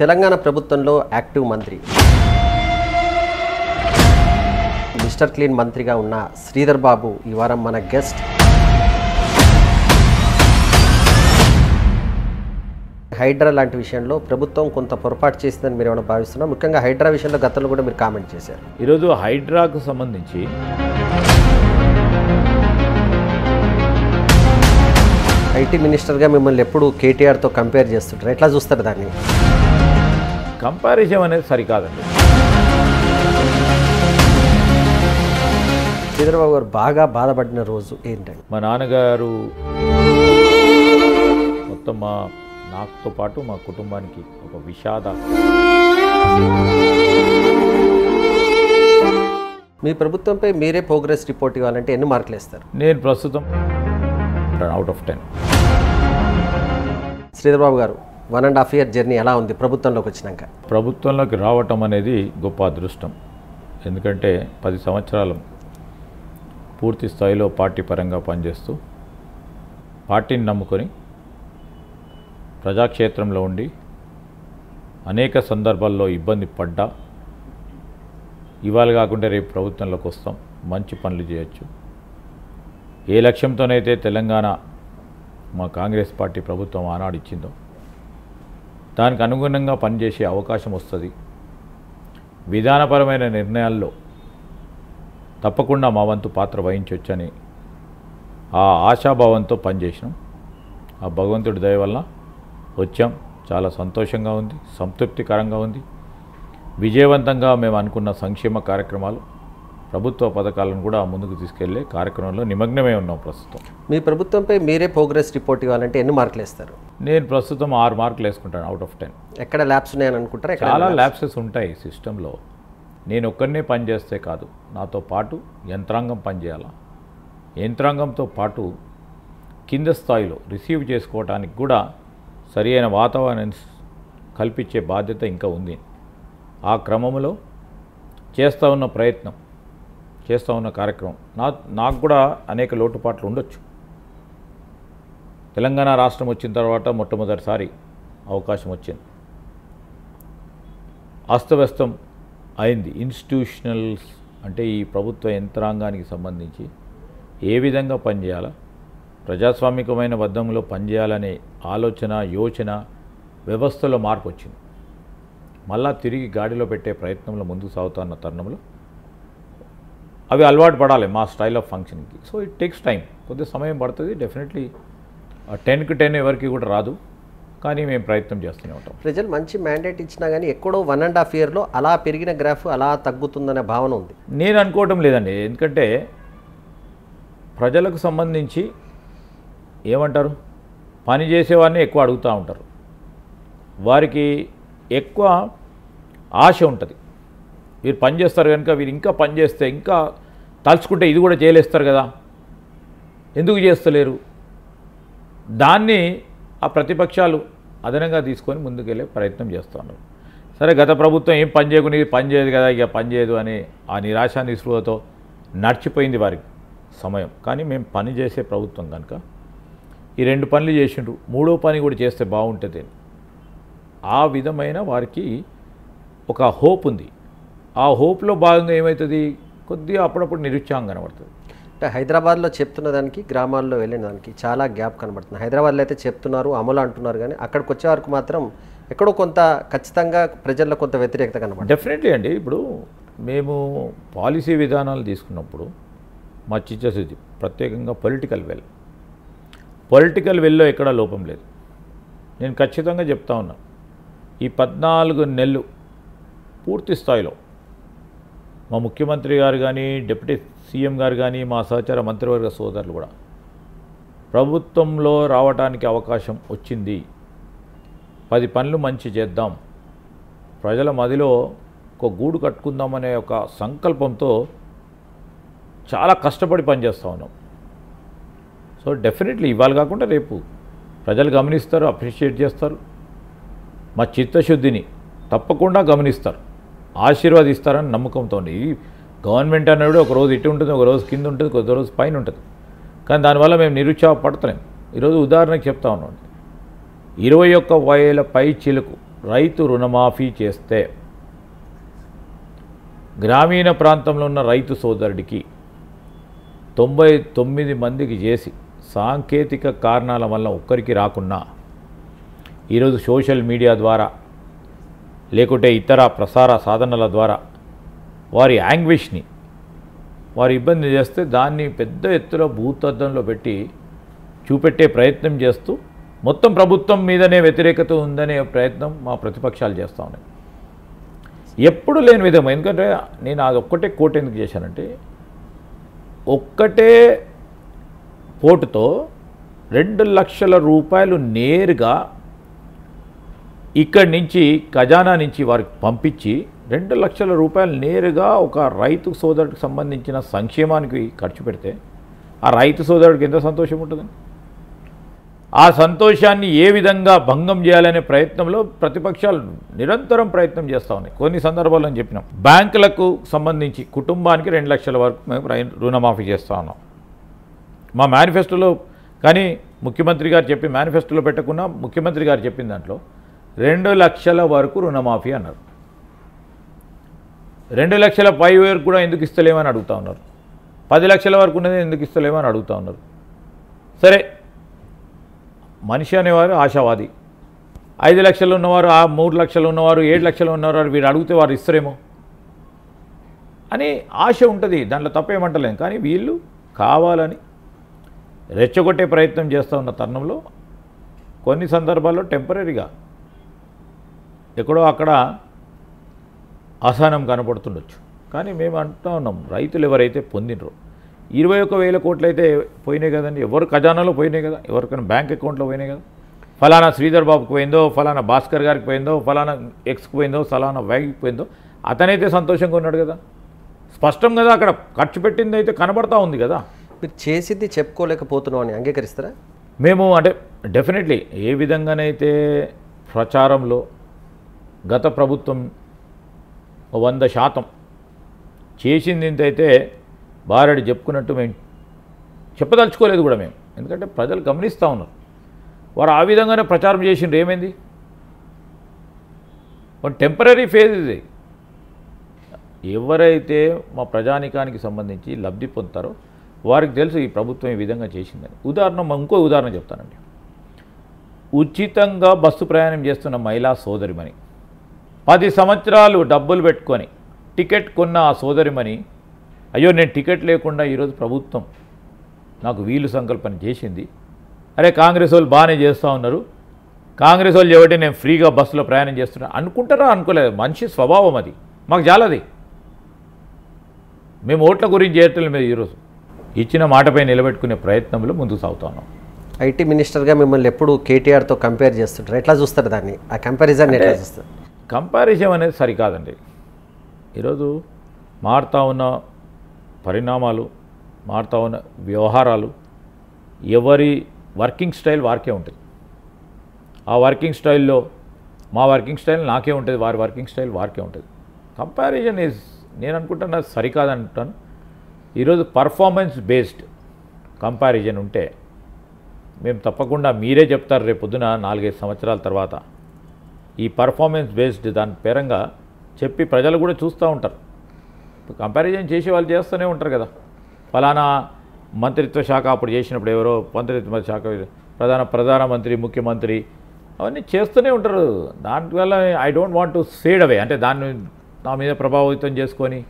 తెలంగాణ ప్రభుత్వంలో యాక్టివ్ మంత్రి mister clean మంత్రిగా ఉన్న శ్రీధర్ బాబు ఈ వారం మన గెస్ట్. హైడ్రా లాంటి విషయంలో ప్రభుత్వం కొంత పొరపాటు చేసిందని మీరు ఏమైనా భావిస్తున్నారు? ముఖ్యంగా హైడ్రా విషయంలో గతంలో కూడా మీరు కామెంట్ చేశారు. ఈరోజు హైడ్రాకు సంబంధించి ఐటీ మినిస్టర్గా మిమ్మల్ని ఎప్పుడు కేటీఆర్తో కంపేర్ చేస్తుంటారు, ఎట్లా చూస్తారు దాన్ని? కంపారిజన్ అనేది సరికాదండి. శ్రీధర్ బాబు గారు బాగా బాధపడిన రోజు ఏంటండి? మా నాన్నగారు మొత్తం నాతో పాటు మా కుటుంబానికి ఒక విషాద. మీ ప్రభుత్వంపై మీరే ప్రోగ్రెస్ రిపోర్ట్ ఇవ్వాలంటే ఎన్ని మార్కులు ఇస్తారు? నేను ప్రస్తుతం అవుట్ ఆఫ్ 10. శ్రీధర్ బాబు గారు 1.5 year జర్నీ ఎలా ఉంది ప్రభుత్వంలోకి వచ్చినాక? ప్రభుత్వంలోకి రావటం అనేది గొప్ప అదృష్టం. ఎందుకంటే 10 సంవత్సరాలు పూర్తి స్థాయిలో పార్టీ పరంగా పనిచేస్తూ పార్టీని నమ్ముకొని ప్రజాక్షేత్రంలో ఉండి అనేక సందర్భాల్లో ఇబ్బంది పడ్డా ఇవాళ కాకుండా రేపు ప్రభుత్వంలోకి వస్తాం, మంచి పనులు చేయొచ్చు. ఏ లక్ష్యంతోనైతే తెలంగాణ మా కాంగ్రెస్ పార్టీ ప్రభుత్వం ఆనాడు ఇచ్చిందో దానికి అనుగుణంగా పనిచేసే అవకాశం వస్తుంది. విధానపరమైన నిర్ణయాల్లో తప్పకుండా మా వంతు పాత్ర వహించవచ్చని ఆ ఆశాభావంతో పనిచేసినాం. ఆ భగవంతుడి దయ వల్ల వచ్చాం. చాలా సంతోషంగా ఉంది, సంతృప్తికరంగా ఉంది. విజయవంతంగా మేము అనుకున్న సంక్షేమ కార్యక్రమాలు, ప్రభుత్వ పథకాలను కూడా ముందుకు తీసుకెళ్లే కార్యక్రమంలో నిమగ్నమే ఉన్నాం ప్రస్తుతం. మీ ప్రభుత్వంపై మీరే ప్రోగ్రెస్ రిపోర్ట్ ఇవ్వాలంటే ఎన్ని మార్కులు ఇస్తారు? నేను ప్రస్తుతం 6 మార్కులు వేసుకుంటాను అవుట్ ఆఫ్ 10. ఎక్కడ ల్యాబ్స్ ఉన్నాయని అనుకుంటారా? చాలా ల్యాబ్సెస్ ఉంటాయి సిస్టంలో. నేను ఒక్కరినే పనిచేస్తే కాదు, నాతో పాటు యంత్రాంగం పనిచేయాలా. యంత్రాంగంతో పాటు కింద స్థాయిలో రిసీవ్ చేసుకోవడానికి కూడా సరి అయిన వాతావరణం కల్పించే బాధ్యత ఇంకా ఉంది. ఆ క్రమంలో చేస్తూ ఉన్న ప్రయత్నం, చేస్తూ ఉన్న కార్యక్రమం నాకు కూడా అనేక లోటుపాట్లు ఉండొచ్చు. తెలంగాణ రాష్ట్రం వచ్చిన తర్వాత మొట్టమొదటిసారి అవకాశం వచ్చింది. అస్తవ్యస్తం అయింది. ఇన్స్టిట్యూషనల్స్ అంటే ఈ ప్రభుత్వ యంత్రాంగానికి సంబంధించి ఏ విధంగా పనిచేయాలా, ప్రజాస్వామికమైన బద్ధంలో పనిచేయాలనే ఆలోచన, యోచన, వ్యవస్థలో మార్పు వచ్చింది. మళ్ళా తిరిగి గాడిలో పెట్టే ప్రయత్నంలో ముందుకు సాగుతున్న తరుణంలో అవి అలవాటు పడాలి మా స్టైల్ ఆఫ్ ఫంక్షన్కి. సో ఇట్ టేక్స్ టైం, కొద్దిగా సమయం పడుతుంది. డెఫినెట్లీ 10కి 10 ఎవరికి కూడా రాదు, కానీ మేము ప్రయత్నం చేస్తూనే ఉంటాం. ప్రజలు మంచి మ్యాండేట్ ఇచ్చినా కానీ ఎక్కడో 1.5 yearలో అలా పెరిగిన గ్రాఫ్ అలా తగ్గుతుందనే భావన ఉంది. నేను అనుకోవటం లేదండి. ఎందుకంటే ప్రజలకు సంబంధించి ఏమంటారు, పని చేసేవారిని ఎక్కువ అడుగుతూ ఉంటారు. వారికి ఎక్కువ ఆశ ఉంటుంది. వీరు పని చేస్తారు కనుక వీరు ఇంకా పని చేస్తే, ఇంకా తలుచుకుంటే ఇది కూడా చేయలేస్తారు కదా, ఎందుకు చేస్తలేరు, దాన్ని ఆ ప్రతిపక్షాలు అదనంగా తీసుకొని ముందుకెళ్ళే ప్రయత్నం చేస్తున్నారు. సరే, గత ప్రభుత్వం ఏం పని చేయకుండా ఇది పని చేయదు కదా, ఇక పని చేయదు అని ఆ నిరాశ నిస్పృహతో నడిచిపోయింది వారికి సమయం. కానీ మేము పని చేసే ప్రభుత్వం కనుక ఈ 2 పనులు చేసిండ్రు, 3వ పని కూడా చేస్తే బాగుంటుంది. ఆ విధమైన వారికి ఒక హోప్ ఉంది. ఆ హోప్లో భాగంగా ఏమవుతుంది, కొద్దిగా అప్పుడప్పుడు నిరుత్సాహం కనబడుతుంది. అంటే హైదరాబాద్లో చెప్తున్న దానికి గ్రామాల్లో వెళ్ళిన దానికి చాలా గ్యాప్ కనబడుతుంది. హైదరాబాద్లో అయితే చెప్తున్నారు, అమలు అంటున్నారు, కానీ అక్కడికి వచ్చే వరకు మాత్రం ఎక్కడో కొంత ఖచ్చితంగా ప్రజల్లో కొంత వ్యతిరేకత కనబడుతుంది. డెఫినెట్లీ అండి. ఇప్పుడు మేము పాలసీ విధానాలు తీసుకున్నప్పుడు మా చిత్తశుద్ధి ప్రత్యేకంగా పొలిటికల్ వెల్లో ఎక్కడా లోపం లేదు. నేను ఖచ్చితంగా చెప్తా ఉన్నాను, ఈ 14 నెలలు పూర్తి స్థాయిలో మా ముఖ్యమంత్రి గారు కానీ, డిప్యూటీ సీఎం గారు కానీ, మా సహచార మంత్రివర్గ సోదరులు కూడా ప్రభుత్వంలో రావడానికి అవకాశం వచ్చింది. 10 పనులు మంచి చేద్దాం, ప్రజల మదిలో ఒక గూడు కట్టుకుందామనే ఒక సంకల్పంతో చాలా కష్టపడి పనిచేస్తూ ఉన్నాం. సో డెఫినెట్లీ ఇవాళ కాకుండా రేపు ప్రజలు గమనిస్తారు, అప్రిషియేట్ చేస్తారు. మా చిత్తశుద్ధిని తప్పకుండా గమనిస్తారు, ఆశీర్వాదిస్తారని నమ్మకంతో. ఈ గవర్నమెంట్ అన్నాడు ఒకరోజు ఇటు ఉంటుంది, ఒకరోజు కింద ఉంటుంది, కొద్ది రోజు పైన ఉంటుంది. కానీ దానివల్ల మేము నిరుత్సాహపడతలేం. ఈరోజు ఉదాహరణకు చెప్తా ఉన్నాం, 21,000 పై చిలుకు రైతు రుణమాఫీ చేస్తే గ్రామీణ ప్రాంతంలో ఉన్న రైతు సోదరుడికి 99 మందికి చేసి సాంకేతిక కారణాల వల్ల ఒక్కరికి రాకున్నా ఈరోజు సోషల్ మీడియా ద్వారా లేకుంటే ఇతర ప్రసార సాధనాల ద్వారా వారి యాంగ్విష్ని వారి ఇబ్బంది చేస్తే దాన్ని పెద్ద ఎత్తున భూతద్దంలో పెట్టి చూపెట్టే ప్రయత్నం చేస్తూ మొత్తం ప్రభుత్వం మీదనే వ్యతిరేకత ఉందనే ప్రయత్నం మా ప్రతిపక్షాలు చేస్తూ ఉన్నాయి. ఎప్పుడు లేని విధంగా, ఎందుకంటే నేను అది ఒక్కటే కోట్ ఎందుకు చేశానంటే ఒక్కటే పోటుతో 2 లక్షల రూపాయలు నేరుగా ఇక్కడి నుంచి ఖజానా నుంచి వారికి పంపించి 2 లక్షల రూపాయలు నేరుగా ఒక రైతు సోదరుడికి సంబంధించిన సంక్షేమానికి ఖర్చు పెడితే ఆ రైతు సోదరుడికి ఎంత సంతోషం ఉంటుందండి. ఆ సంతోషాన్ని ఏ విధంగా భంగం చేయాలనే ప్రయత్నంలో ప్రతిపక్షాలు నిరంతరం ప్రయత్నం చేస్తూ ఉన్నాయి. కొన్ని సందర్భాల్లో చెప్పినాం, బ్యాంకులకు సంబంధించి కుటుంబానికి 2 లక్షల వరకు మేము రుణమాఫీ చేస్తూ ఉన్నాం. మా మేనిఫెస్టోలో కానీ ముఖ్యమంత్రి గారు చెప్పి మేనిఫెస్టోలో పెట్టకుండా ముఖ్యమంత్రి గారు చెప్పిన దాంట్లో 2 లక్షల వరకు రుణమాఫీ అన్నారు. 2 లక్షల పై వరకు కూడా ఎందుకు ఇస్తలేమని అడుగుతూ ఉన్నారు. 10 లక్షల వరకు ఉన్నది ఎందుకు ఇస్తలేమని అడుగుతూ ఉన్నారు. సరే, మనిషి అనేవారు ఆశావాది. 5 లక్షలు ఉన్నవారు, 3 లక్షలు ఉన్నవారు, 7 లక్షలు ఉన్నవారు వీరు అడిగితే వారు ఇస్తారేమో అని ఆశ ఉంటుంది. దాంట్లో తప్పేమంటలేం. కానీ వీళ్ళు కావాలని రెచ్చగొట్టే ప్రయత్నం చేస్తూ ఉన్న తరుణంలో కొన్ని సందర్భాల్లో టెంపరీగా ఎక్కడో అక్కడ అసహనం కనపడుతుండొచ్చు. కానీ మేము అంటూ ఉన్నాం, రైతులు ఎవరైతే పొందినరో 21,000 కోట్లు అయితే పోయినాయి కదండి. ఎవరు ఖజానాలో పోయినాయి కదా, ఎవరికైనా బ్యాంక్ అకౌంట్లో పోయినాయి కదా. ఫలానా శ్రీధర్ బాబుకి పోయిందో, ఫలానా భాస్కర్ గారికి పోయిందో, ఫలానా ఎక్స్కి పోయిందో, ఫలానా వైకి పోయిందో, అతనైతే సంతోషంగా ఉన్నాడు కదా. స్పష్టం కదా, అక్కడ ఖర్చు పెట్టింది అయితే కనబడతా ఉంది కదా. మీరు చేసింది చెప్పుకోలేకపోతున్నాం అని అంగీకరిస్తారా? మేము అంటే డెఫినెట్లీ ఏ విధంగానైతే ప్రచారంలో గత ప్రభుత్వం 100% చేసింది ఇంతైతే బారెడు చెప్పుకున్నట్టు మేము చెప్పదలుచుకోలేదు కూడా మేము. ఎందుకంటే ప్రజలు గమనిస్తూ ఉన్నారు. వారు ఆ విధంగానే ప్రచారం చేసిండ్రు. ఏమైంది, ఒక టెంపరీ ఫేజ్ ఇది. ఎవరైతే మా ప్రజానికానికి సంబంధించి లబ్ధి పొందుతారో వారికి తెలుసు ఈ ప్రభుత్వం ఈ విధంగా చేసిందని. ఇంకో ఉదాహరణ చెప్తానండి. ఉచితంగా బస్సు ప్రయాణం చేస్తున్న మహిళా సోదరిమణి 10 సంవత్సరాలు డబ్బులు పెట్టుకొని టికెట్ కొన్న ఆ సోదరిమణి, అయ్యో నేను టికెట్ లేకుండా ఈరోజు ప్రభుత్వం నాకు వీలు సంకల్పన చేసింది, అరే కాంగ్రెస్ వాళ్ళు బాగానే చేస్తూ ఉన్నారు, కాంగ్రెస్ వాళ్ళు చెబితే నేను ఫ్రీగా బస్సులో ప్రయాణం చేస్తున్నా అనుకుంటారా? అనుకోలేదు. మనిషి స్వభావం అది. మాకు చాలది. మేము ఓట్ల గురించి చేయట్లేదు. మేము ఈరోజు ఇచ్చిన మాటపై నిలబెట్టుకునే ప్రయత్నంలో ముందుకు సాగుతా ఉన్నాం. ఐటీ మినిస్టర్గా మిమ్మల్ని ఎప్పుడు కేటీఆర్తో కంపేర్ చేస్తుంటారు. ఎట్లా చూస్తారు దాన్ని? ఆ కంపారిజన్ ఎట్లా చూస్తారు? కంపారిజన్ అనేది సరికాదండి. ఈరోజు మారుతూ ఉన్న పరిణామాలు, మారుతూ ఉన్న వ్యవహారాలు, ఎవరి వర్కింగ్ స్టైల్ వారికే ఉంటుంది. ఆ వర్కింగ్ స్టైల్లో మా వర్కింగ్ స్టైల్ నాకే ఉంటుంది, వారి వర్కింగ్ స్టైల్ వారికే ఉంటుంది. కంపారిజన్ ఈజ్ నేను అనుకుంటున్నా సరికాదంటాను. ఈరోజు పర్ఫార్మెన్స్ బేస్డ్ కంపారిజన్ ఉంటే మేము తప్పకుండా మీరే చెప్తారు రేపు పొద్దున 4-5 సంవత్సరాల తర్వాత ఈ పర్ఫార్మెన్స్ బేస్డ్ దాని పేరంగా చెప్పి ప్రజలు కూడా చూస్తూ ఉంటారు. కంపారిజన్ చేసే వాళ్ళు చేస్తూనే ఉంటారు కదా. ఫలానా మంత్రిత్వ శాఖ అప్పుడు చేసినప్పుడు ఎవరో మంత్రిత్వ శాఖ ప్రధానమంత్రి, ముఖ్యమంత్రి అవన్నీ చేస్తూనే ఉంటారు. దానివల్ల I don't want to said అవే, అంటే దాన్ని నా మీద ప్రభావితం చేసుకొని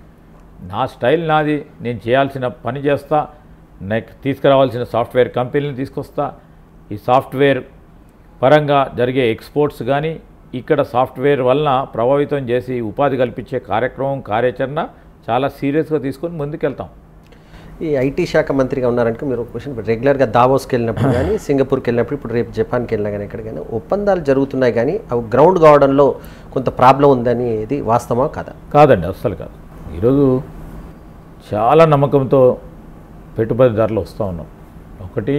నా స్టైల్ నాది, నేను చేయాల్సిన పని చేస్తా, నాకు తీసుకురావాల్సిన సాఫ్ట్వేర్ కంపెనీని తీసుకొస్తా, ఈ సాఫ్ట్వేర్ పరంగా జరిగే ఎక్స్పోర్ట్స్ కానీ ఇక్కడ సాఫ్ట్వేర్ వలన ప్రభావితం చేసి ఉపాధి కల్పించే కార్యాచరణ చాలా సీరియస్గా తీసుకొని ముందుకెళ్తాం. ఈ ఐటీ శాఖ మంత్రిగా ఉన్నారంటే మీరు ఒక క్వశ్చన్, రెగ్యులర్గా దావోస్కి వెళ్ళినప్పుడు కానీ, సింగపూర్కి వెళ్ళినప్పుడు, ఇప్పుడు రేపు జపాన్కి వెళ్ళినా కానీ, ఎక్కడికైనా ఒప్పందాలు జరుగుతున్నాయి కానీ అవి గ్రౌండ్ కావడంలో కొంత ప్రాబ్లం ఉందని, ఇది వాస్తవమా కాదా? కాదండి, అస్సలు కాదు. ఈరోజు చాలా నమ్మకంతో పెట్టుబడిదారులు వస్తూ ఉన్నాం. ఒకటి,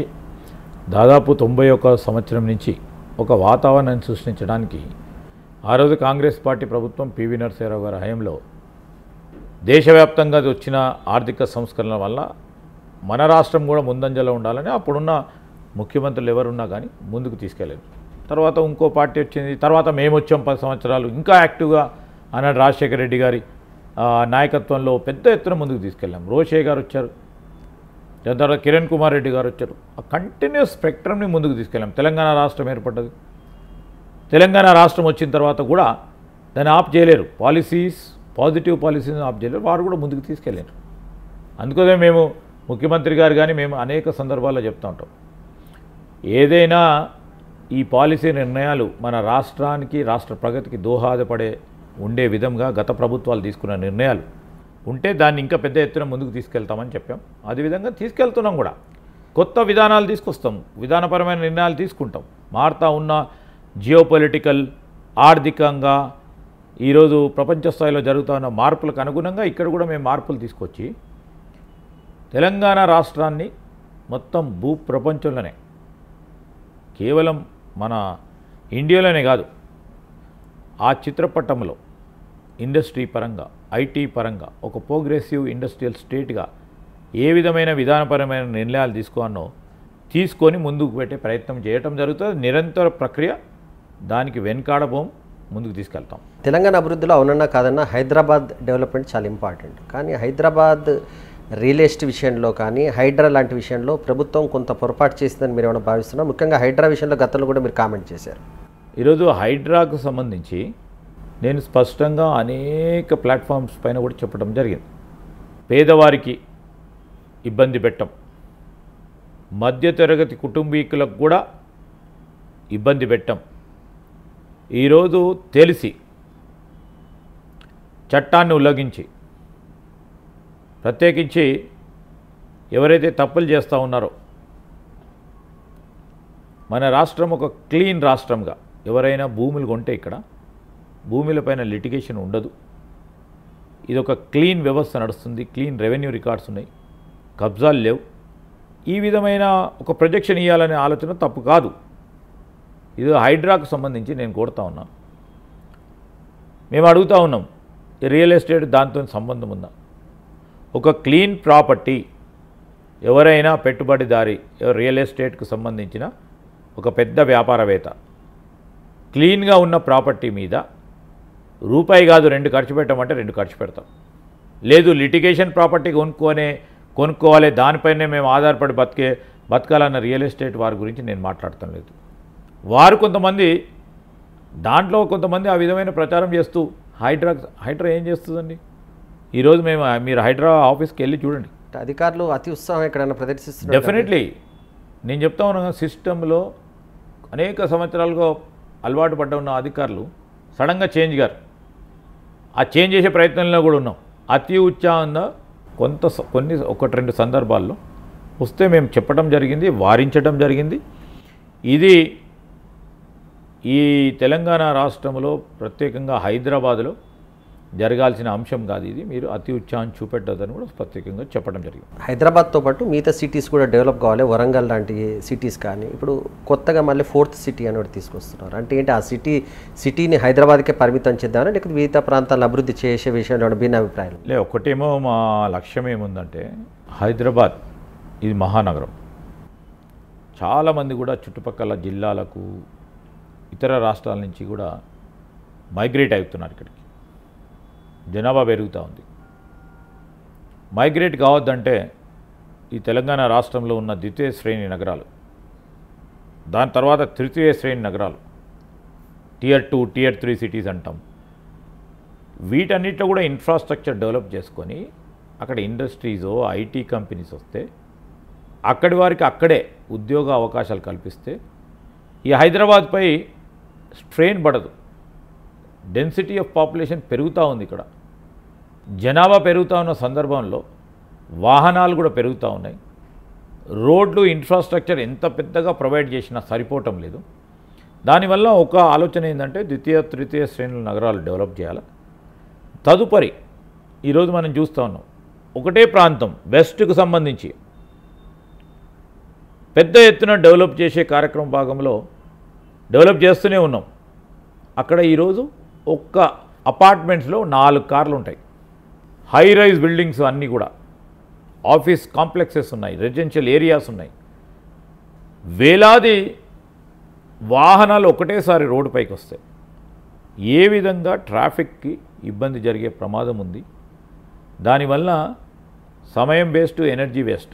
దాదాపు 91 సంవత్సరం నుంచి ఒక వాతావరణాన్ని సృష్టించడానికి ఆ రోజు కాంగ్రెస్ పార్టీ ప్రభుత్వం పివి నరసింహారావు గారి హయాంలో దేశవ్యాప్తంగా వచ్చిన ఆర్థిక సంస్కరణల వల్ల మన రాష్ట్రం కూడా ముందంజలో ఉండాలని అప్పుడున్న ముఖ్యమంత్రులు ఎవరున్నా కానీ ముందుకు తీసుకెళ్ళారు. తర్వాత ఇంకో పార్టీ వచ్చింది, తర్వాత మేము వచ్చాం 10 సంవత్సరాలు ఇంకా యాక్టివ్గా అన్నాడు రాజశేఖర రెడ్డి గారి నాయకత్వంలో పెద్ద ఎత్తున ముందుకు తీసుకెళ్ళాం. రోషే గారు వచ్చారు, దాని తర్వాత కిరణ్ కుమార్ రెడ్డి గారు వచ్చారు. ఆ కంటిన్యూస్ స్పెక్ట్రమ్ని ముందుకు తీసుకెళ్ళాం. తెలంగాణ రాష్ట్రం ఏర్పడ్డది. తెలంగాణ రాష్ట్రం వచ్చిన తర్వాత కూడా దాన్ని ఆప్ చేయలేరు, పాజిటివ్ పాలసీని ఆప్ చేయలేరు, వారు కూడా ముందుకు తీసుకెళ్ళారు. అందుకోసమే మేము ముఖ్యమంత్రి గారు కానీ మేము అనేక సందర్భాల్లో చెప్తూ ఉంటాం, ఏదైనా ఈ పాలసీ నిర్ణయాలు మన రాష్ట్రానికి రాష్ట్ర ప్రగతికి దోహదపడే ఉండే విధంగా గత ప్రభుత్వాలు తీసుకున్న నిర్ణయాలు ఉంటే దాన్ని ఇంకా పెద్ద ఎత్తున ముందుకు తీసుకెళ్తామని చెప్పాం. అదేవిధంగా తీసుకెళ్తున్నాం కూడా. కొత్త విధానాలు తీసుకొస్తాం, విధానపరమైన నిర్ణయాలు తీసుకుంటాం. మారుతా ఉన్న జియోపొలిటికల్, ఆర్థికంగా ఈరోజు ప్రపంచ స్థాయిలో జరుగుతున్న మార్పులకు అనుగుణంగా ఇక్కడ కూడా మేము మార్పులు తీసుకొచ్చి తెలంగాణ రాష్ట్రాన్ని మొత్తం ప్రపంచంలోనే, కేవలం మన ఇండియాలోనే కాదు, ఆ చిత్రపటంలో ఇండస్ట్రీ పరంగా, ఐటీ పరంగా ఒక ప్రోగ్రెసివ్ ఇండస్ట్రియల్ స్టేట్గా ఏ విధమైన విధానపరమైన నిర్ణయాలు తీసుకొని ముందుకు పెట్టే ప్రయత్నం చేయటం జరుగుతుంది. నిరంతర ప్రక్రియ, దానికి వెనకాడబోం, ముందుకు తీసుకెళ్తాం. తెలంగాణ అభివృద్ధిలో అవునన్నా కాదన్నా హైదరాబాద్ డెవలప్మెంట్ చాలా ఇంపార్టెంట్. కానీ హైదరాబాద్ రియల్ ఎస్టేట్ విషయంలో కానీ హైడ్రా లాంటి విషయంలో ప్రభుత్వం కొంత పొరపాటు చేసిందని మీరు ఏమైనా భావిస్తున్నారు? ముఖ్యంగా హైడ్రా విషయంలో గతంలో కూడా మీరు కామెంట్ చేశారు. ఈరోజు హైడ్రాకు సంబంధించి నేను స్పష్టంగా అనేక ప్లాట్ఫామ్స్ పైన కూడా చెప్పడం జరిగింది. పేదవారికి ఇబ్బంది పెట్టం, మధ్యతరగతి కుటుంబీకులకు కూడా ఇబ్బంది పెట్టం. ఈరోజు తెలిసి చట్టాన్ని ఉల్లంఘించి, ప్రత్యేకించి ఎవరైతే తప్పులు చేస్తూ ఉన్నారో, మన రాష్ట్రం ఒక క్లీన్ రాష్ట్రంగా, ఎవరైనా భూములు కొంటే ఇక్కడ భూములపైన లిటిగేషన్ ఉండదు. ఇది ఒక క్లీన్ వ్యవస్థ నడుస్తుంది, క్లీన్ రెవెన్యూ రికార్డ్స్ ఉన్నాయి, కబ్జాలు లేవు. ఈ విధమైన ఒక ప్రొజెక్షన్ ఇవ్వాలనే ఆలోచన తప్పు కాదు. ఇది హైడ్రాకు సంబంధించి నేను కోరుతా ఉన్నా. మేము అడుగుతూ ఉన్నాం, రియల్ ఎస్టేట్ దాంతో సంబంధం ఉందా? ఒక క్లీన్ ప్రాపర్టీ, ఎవరైనా పెట్టుబడిదారి, రియల్ ఎస్టేట్కు సంబంధించిన ఒక పెద్ద వ్యాపారవేత్త క్లీన్గా ఉన్న ప్రాపర్టీ మీద రూపాయి కాదు 2 ఖర్చు పెట్టమంటే 2 ఖర్చు పెడతాం. లేదు లిటిగేషన్ ప్రాపర్టీ కొనుక్కోవాలి, దానిపైనే మేము ఆధారపడి బతకాలన్న రియల్ ఎస్టేట్ వారి గురించి నేను మాట్లాడటం లేదు. వారు కొంతమంది ఆ విధమైన ప్రచారం చేస్తూ హైడ్రా ఏం చేస్తుందండి? ఈరోజు మీరు హైడ్రా ఆఫీస్కి వెళ్ళి చూడండి, అధికారులు అతి ఉత్సాహం ఎక్కడైనా ప్రదర్శిస్తున్నారు. డెఫినెట్లీ నేను చెప్తా ఉన్నాను, సిస్టంలో అనేక సంవత్సరాలుగా అలవాటు పడ్డ ఉన్న అధికారులు సడన్గా చేంజ్ గారు, ఆ చేంజ్ చేసే ప్రయత్నంలో కూడా ఉన్నాం. అతి ఉత్సాహంగా 1-2 సందర్భాల్లో వస్తే మేము చెప్పడం జరిగింది, వారించడం జరిగింది. ఇది ఈ తెలంగాణ రాష్ట్రంలో ప్రత్యేకంగా హైదరాబాద్లో జరగాల్సిన అంశం కాదు. ఇది మీరు అతి ఉత్సాహం చూపెట్టదని కూడా ప్రత్యేకంగా చెప్పడం జరిగింది. హైదరాబాద్తో పాటు మిగతా సిటీస్ కూడా డెవలప్ కావాలి. వరంగల్ లాంటి సిటీస్ కానీ ఇప్పుడు కొత్తగా మళ్ళీ 4th సిటీ అని ఒకటి తీసుకొస్తున్నారు. అంటే ఏంటి, ఆ సిటీని హైదరాబాద్కే పరిమితం చేద్దామని, లేకపోతే మిగతా ప్రాంతాలను అభివృద్ధి చేసే విషయంలో భిన్న అభిప్రాయాలు? ఒకటేమో మా లక్ష్యం ఏముందంటే, హైదరాబాద్ ఇది మహానగరం. చాలామంది కూడా చుట్టుపక్కల జిల్లాలకు, ఇతర రాష్ట్రాల నుంచి కూడా మైగ్రేట్ అవుతున్నారు ఇక్కడికి. జనాభా పెరుగుతూ ఉంది. మైగ్రేట్ కావద్దంటే ఈ తెలంగాణ రాష్ట్రంలో ఉన్న ద్వితీయ శ్రేణి నగరాలు, దాని తర్వాత తృతీయ శ్రేణి నగరాలు, Tier 2, Tier 3 సిటీస్ అంటాం, వీటన్నిటిలో కూడా ఇన్ఫ్రాస్ట్రక్చర్ డెవలప్ చేసుకొని అక్కడ ఇండస్ట్రీస్, ఐటీ కంపెనీస్ వస్తే అక్కడి వారికి అక్కడే ఉద్యోగ అవకాశాలు కల్పిస్తే ఈ హైదరాబాద్పై స్ట్రెయిన్ పడదు. డెన్సిటీ ఆఫ్ పాపులేషన్ పెరుగుతూ ఉంది. ఇక్కడ జనాభా పెరుగుతూ ఉన్న సందర్భంలో వాహనాలు కూడా పెరుగుతూ ఉన్నాయి. రోడ్లు, ఇన్ఫ్రాస్ట్రక్చర్ ఎంత పెద్దగా ప్రొవైడ్ చేసినా సరిపోవటం లేదు. దానివల్ల ఒక ఆలోచన ఏంటంటే ద్వితీయ, తృతీయ శ్రేణుల నగరాలు డెవలప్ చేయాలి. తదుపరి ఈరోజు మనం చూస్తూ ఉన్నాం, ఒకటే ప్రాంతం వెస్ట్కు సంబంధించి పెద్ద ఎత్తున డెవలప్ చేసే కార్యక్రమం భాగంలో డెవలప్ చేస్తూనే ఉన్నాం. అక్కడ ఈరోజు ఒక్క అపార్ట్మెంట్స్లో 4 కార్లు ఉంటాయి. హై రైజ్ బిల్డింగ్స్ అన్నీ కూడా, ఆఫీస్ కాంప్లెక్సెస్ ఉన్నాయి, రెసిడెన్షియల్ ఏరియాస్ ఉన్నాయి. వేలాది వాహనాలు ఒకటేసారి రోడ్డుపైకి వస్తాయి. ఏ విధంగా ట్రాఫిక్కి ఇబ్బంది జరిగే ప్రమాదం ఉంది. దానివల్ల సమయం waste, energy waste,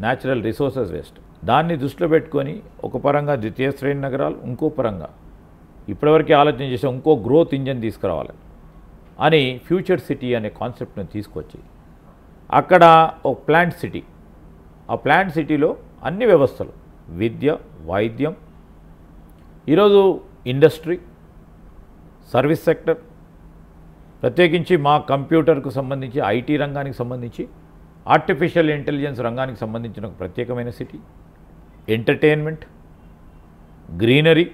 natural resources waste. దాన్ని దృష్టిలో పెట్టుకొని ఒక పరంగా ద్వితీయ శ్రేణి నగరాలు, ఇంకో పరంగా ఇప్పటివరకు ఆలోచన చేసే ఇంకో గ్రోత్ ఇంజన్ తీసుకురావాలి అని ఫ్యూచర్ సిటీ అనే కాన్సెప్ట్ని తీసుకొచ్చి అక్కడ ఒక ప్లాంట్ సిటీ, ఆ ప్లాంట్ సిటీలో అన్ని వ్యవస్థలు, విద్య, వైద్యం, ఈరోజు ఇండస్ట్రీ, సర్వీస్ సెక్టర్, ప్రత్యేకించి మా కంప్యూటర్కు సంబంధించి, ఐటీ రంగానికి సంబంధించి, ఆర్టిఫిషియల్ ఇంటెలిజెన్స్ రంగానికి సంబంధించిన ఒక ప్రత్యేకమైన సిటీ, ఎంటర్టైన్మెంట్, గ్రీనరీ,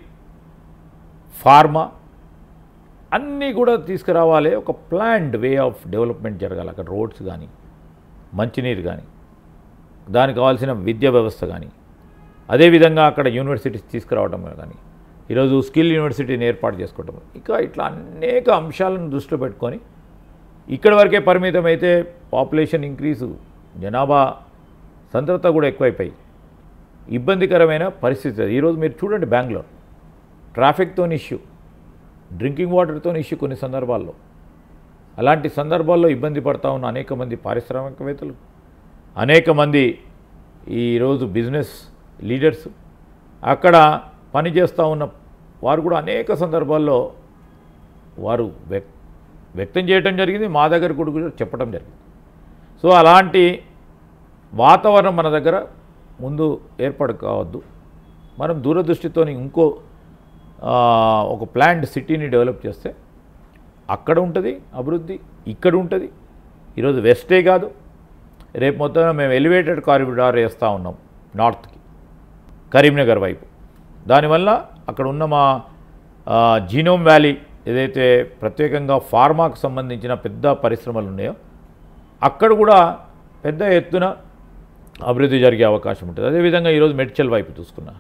ఫార్మా అన్నీ కూడా తీసుకురావాలి. ఒక ప్లాన్డ్ వే ఆఫ్ డెవలప్మెంట్ జరగాలి. అక్కడ రోడ్స్ కానీ, మంచినీరు కానీ, దానికి కావాల్సిన విద్యా వ్యవస్థ కానీ, అదేవిధంగా అక్కడ యూనివర్సిటీస్ తీసుకురావడం కానీ, ఈరోజు స్కిల్ యూనివర్సిటీని ఏర్పాటు చేసుకోవటం, ఇంకా ఇట్లా అనేక అంశాలను దృష్టిలో పెట్టుకొని ఇక్కడి వరకే పరిమితం అయితే పాపులేషన్ ఇంక్రీజు, జనాభా సంతృప్త కూడా ఎక్కువైపోయి ఇబ్బందికరమైన పరిస్థితి. ఈరోజు మీరు చూడండి, బెంగళూరు ట్రాఫిక్తో ఇష్యూ, డ్రింకింగ్ వాటర్తో ఇష్యూ కొన్ని సందర్భాల్లో. అలాంటి సందర్భాల్లో ఇబ్బంది పడతా ఉన్న అనేక మంది పారిశ్రామికవేత్తలు, అనేక మంది ఈరోజు బిజినెస్ లీడర్స్, అక్కడ పనిచేస్తూ ఉన్న వారు కూడా అనేక సందర్భాల్లో వారు వ్యక్తం చేయడం జరిగింది, మా దగ్గర కూడా చెప్పడం జరిగింది. సో అలాంటి వాతావరణం మన దగ్గర ముందు ఏర్పాటు కావద్దు. మనం దూరదృష్టితో ఇంకో ఒక ప్లాంట్ సిటీని డెవలప్ చేస్తే అక్కడ ఉంటుంది అభివృద్ధి, ఇక్కడ ఉంటుంది. ఈరోజు వెస్టే కాదు, రేపు మొత్తం మేము ఎలివేటెడ్ కారిడార్ వేస్తూ ఉన్నాం నార్త్కి, కరీంనగర్ వైపు. దానివల్ల అక్కడ ఉన్న మా జీనోమ్ వ్యాలీ ఏదైతే ప్రత్యేకంగా ఫార్మాకు సంబంధించిన పెద్ద పరిశ్రమలు ఉన్నాయో అక్కడ కూడా పెద్ద ఎత్తున అభివృద్ధి జరిగే అవకాశం ఉంటుంది. అదేవిధంగా ఈరోజు మెడ్చల్ వైపు చూసుకున్నా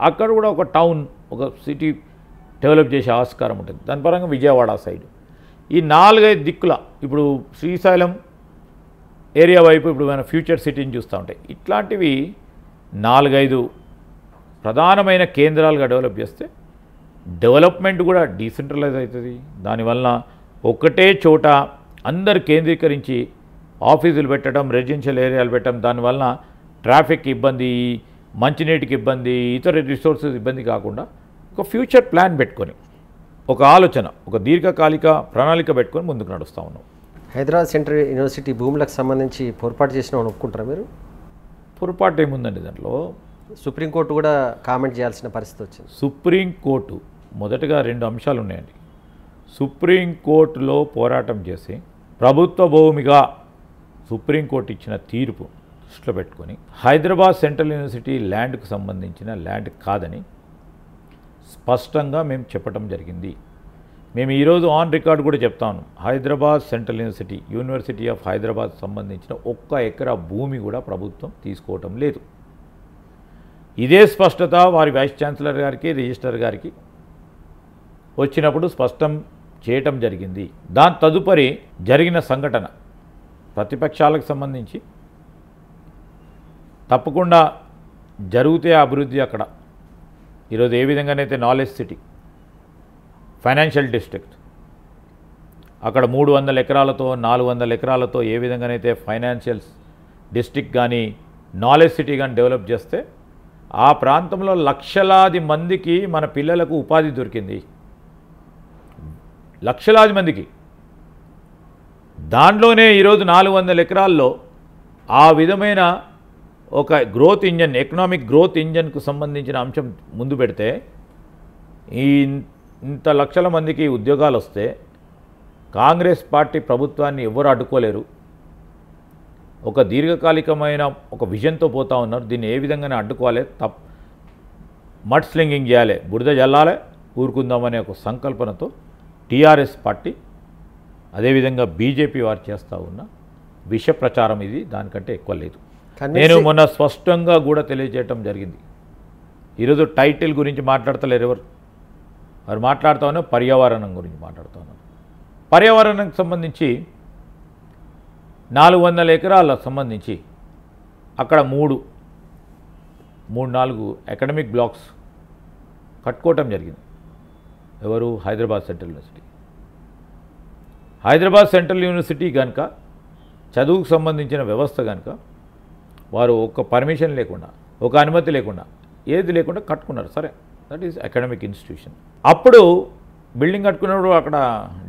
అక్కడ కూడా ఒక టౌన్, ఒక సిటీ డెవలప్ చేసే ఆస్కారం ఉంటుంది. దాని పరంగా విజయవాడ సైడ్ ఈ 4-5 దిక్కుల, ఇప్పుడు శ్రీశైలం ఏరియా వైపు ఇప్పుడు మన ఫ్యూచర్ సిటీని చూస్తూ ఉంటాయి. ఇట్లాంటివి 4-5 ప్రధానమైన కేంద్రాలుగా డెవలప్ చేస్తే డెవలప్మెంట్ కూడా డీసెంట్రలైజ్ అవుతుంది. దానివల్ల ఒకటే చోట అందరు కేంద్రీకరించి ఆఫీసులు పెట్టడం, రెసిడెన్షియల్ ఏరియాలు పెట్టడం, దానివల్ల ట్రాఫిక్ ఇబ్బంది, మంచినీటికి ఇబ్బంది, ఇతర రిసోర్సెస్ ఇబ్బంది కాకుండా ఒక ఫ్యూచర్ ప్లాన్ పెట్టుకొని, ఒక ఆలోచన, ఒక దీర్ఘకాలిక ప్రణాళిక పెట్టుకొని ముందుకు నడుస్తూ ఉన్నాం. హైదరాబాద్ సెంట్రల్ యూనివర్సిటీ భూములకు సంబంధించి పొరపాటు చేసిన ఒప్పుకుంటారా మీరు? పొరపాటు ఏముందండి దాంట్లో? సుప్రీంకోర్టు కూడా కామెంట్ చేయాల్సిన పరిస్థితి వచ్చింది. సుప్రీంకోర్టు మొదటగా 2 అంశాలు ఉన్నాయండి. సుప్రీంకోర్టులో పోరాటం చేసి ప్రభుత్వ భూమిగా సుప్రీంకోర్టు ఇచ్చిన తీర్పు దృష్టిలో పెట్టుకొని హైదరాబాద్ సెంట్రల్ యూనివర్సిటీ ల్యాండ్కు సంబంధించిన ల్యాండ్ కాదని స్పష్టంగా మేము చెప్పడం జరిగింది. మేము ఈరోజు ఆన్ రికార్డ్ కూడా చెప్తాను, Hyderabad central university, university of Hyderabad సంబంధించిన 1 ఎకరా భూమి కూడా ప్రభుత్వం తీసుకోవటం లేదు. ఇదే స్పష్టత వారి వైస్ ఛాన్సలర్ గారికి, రిజిస్ట్రార్ గారికి వచ్చినప్పుడు స్పష్టం చేయటం జరిగింది. దాని తదుపరి జరిగిన సంఘటన ప్రతిపక్షాలకు సంబంధించి తప్పకుండా జరిగితే అభివృద్ధి అక్కడ ఈరోజు ఏ విధంగానైతే నాలెడ్జ్ సిటీ, ఫైనాన్షియల్ డిస్ట్రిక్ట్, అక్కడ 300 ఎకరాలతో 400 ఎకరాలతో ఏ విధంగానైతే ఫైనాన్షియల్ డిస్ట్రిక్ట్ కానీ నాలెడ్జ్ సిటీ కానీ డెవలప్ చేస్తే ఆ ప్రాంతంలో లక్షలాది మందికి మన పిల్లలకు ఉపాధి దొరికింది. లక్షలాది మందికి. దాంట్లోనే ఈరోజు 400 ఎకరాల్లో ఆ విధమైన ఒక గ్రోత్ ఇంజన్, ఎకనామిక్ గ్రోత్ ఇంజన్కు సంబంధించిన అంశం ముందు పెడితే ఇంత లక్షల మందికి ఉద్యోగాలు వస్తే కాంగ్రెస్ పార్టీ ప్రభుత్వాన్ని ఎవరు అడ్డుకోలేరు. ఒక దీర్ఘకాలికమైన ఒక విజన్తో పోతూ ఉన్నారు. దీన్ని ఏ విధంగానే అడ్డుకోవాలి, మడ్ స్లింగింగ్ చేయాలి, బురద జల్లాలి, ఊరుకుందామనే ఒక సంకల్పనతో టీఆర్ఎస్ పార్టీ, అదేవిధంగా బీజేపీ వారు చేస్తూ ఉన్న విష ప్రచారం ఇది, దానికంటే ఎక్కువ లేదు. నేను మొన్న స్పష్టంగా కూడా తెలియజేయటం జరిగింది. ఈరోజు టైటిల్ గురించి మాట్లాడతలేరు ఎవరు, వారు మాట్లాడుతూ ఉన్నారు పర్యావరణం గురించి మాట్లాడుతూ ఉన్నారు. పర్యావరణానికి సంబంధించి 400 ఎకరాలకు సంబంధించి అక్కడ 3-4 అకాడమిక్ బ్లాక్స్ కట్టుకోవటం జరిగింది. ఎవరు? Hyderabad central university. Hyderabad central university కనుక చదువుకు సంబంధించిన వ్యవస్థ కనుక వారు ఒక పర్మిషన్ లేకుండా, ఒక అనుమతి లేకుండా, ఏది లేకుండా కట్టుకున్నారు. సరే, దట్ ఈస్ అకాడమిక్ ఇన్స్టిట్యూషన్. అప్పుడు బిల్డింగ్ కట్టుకున్నప్పుడు అక్కడ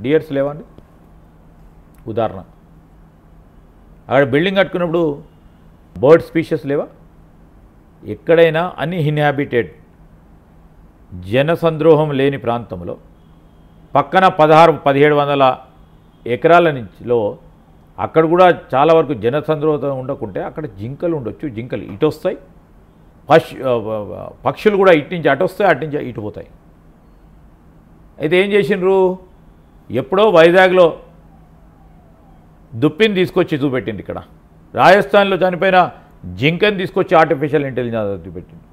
డియర్స్ లేవండి. ఉదాహరణ, అక్కడ బిల్డింగ్ కట్టుకున్నప్పుడు బర్డ్ స్పీషీస్ లేవా? ఎక్కడైనా అన్ఇన్హాబిటెడ్ జనసంద్రోహం లేని ప్రాంతంలో పక్కన 1600-1700 ఎకరాల నుంచిలో అక్కడ కూడా చాలా వరకు జనసంద్రోహం ఉండకుంటే అక్కడ జింకలు ఉండొచ్చు. జింకలు ఇటు వస్తాయి, పక్షులు కూడా ఇటు నుంచి అటు వస్తాయి, అటు నుంచి ఇటు పోతాయి. అయితే ఏం చేసిండ్రు? ఎప్పుడో వైజాగ్లో దుప్పిని తీసుకొచ్చి చూపెట్టింది. ఇక్కడ రాజస్థాన్లో చనిపోయిన జింకని తీసుకొచ్చి ఆర్టిఫిషియల్ ఇంటెలిజెన్స్ చూపెట్టింది.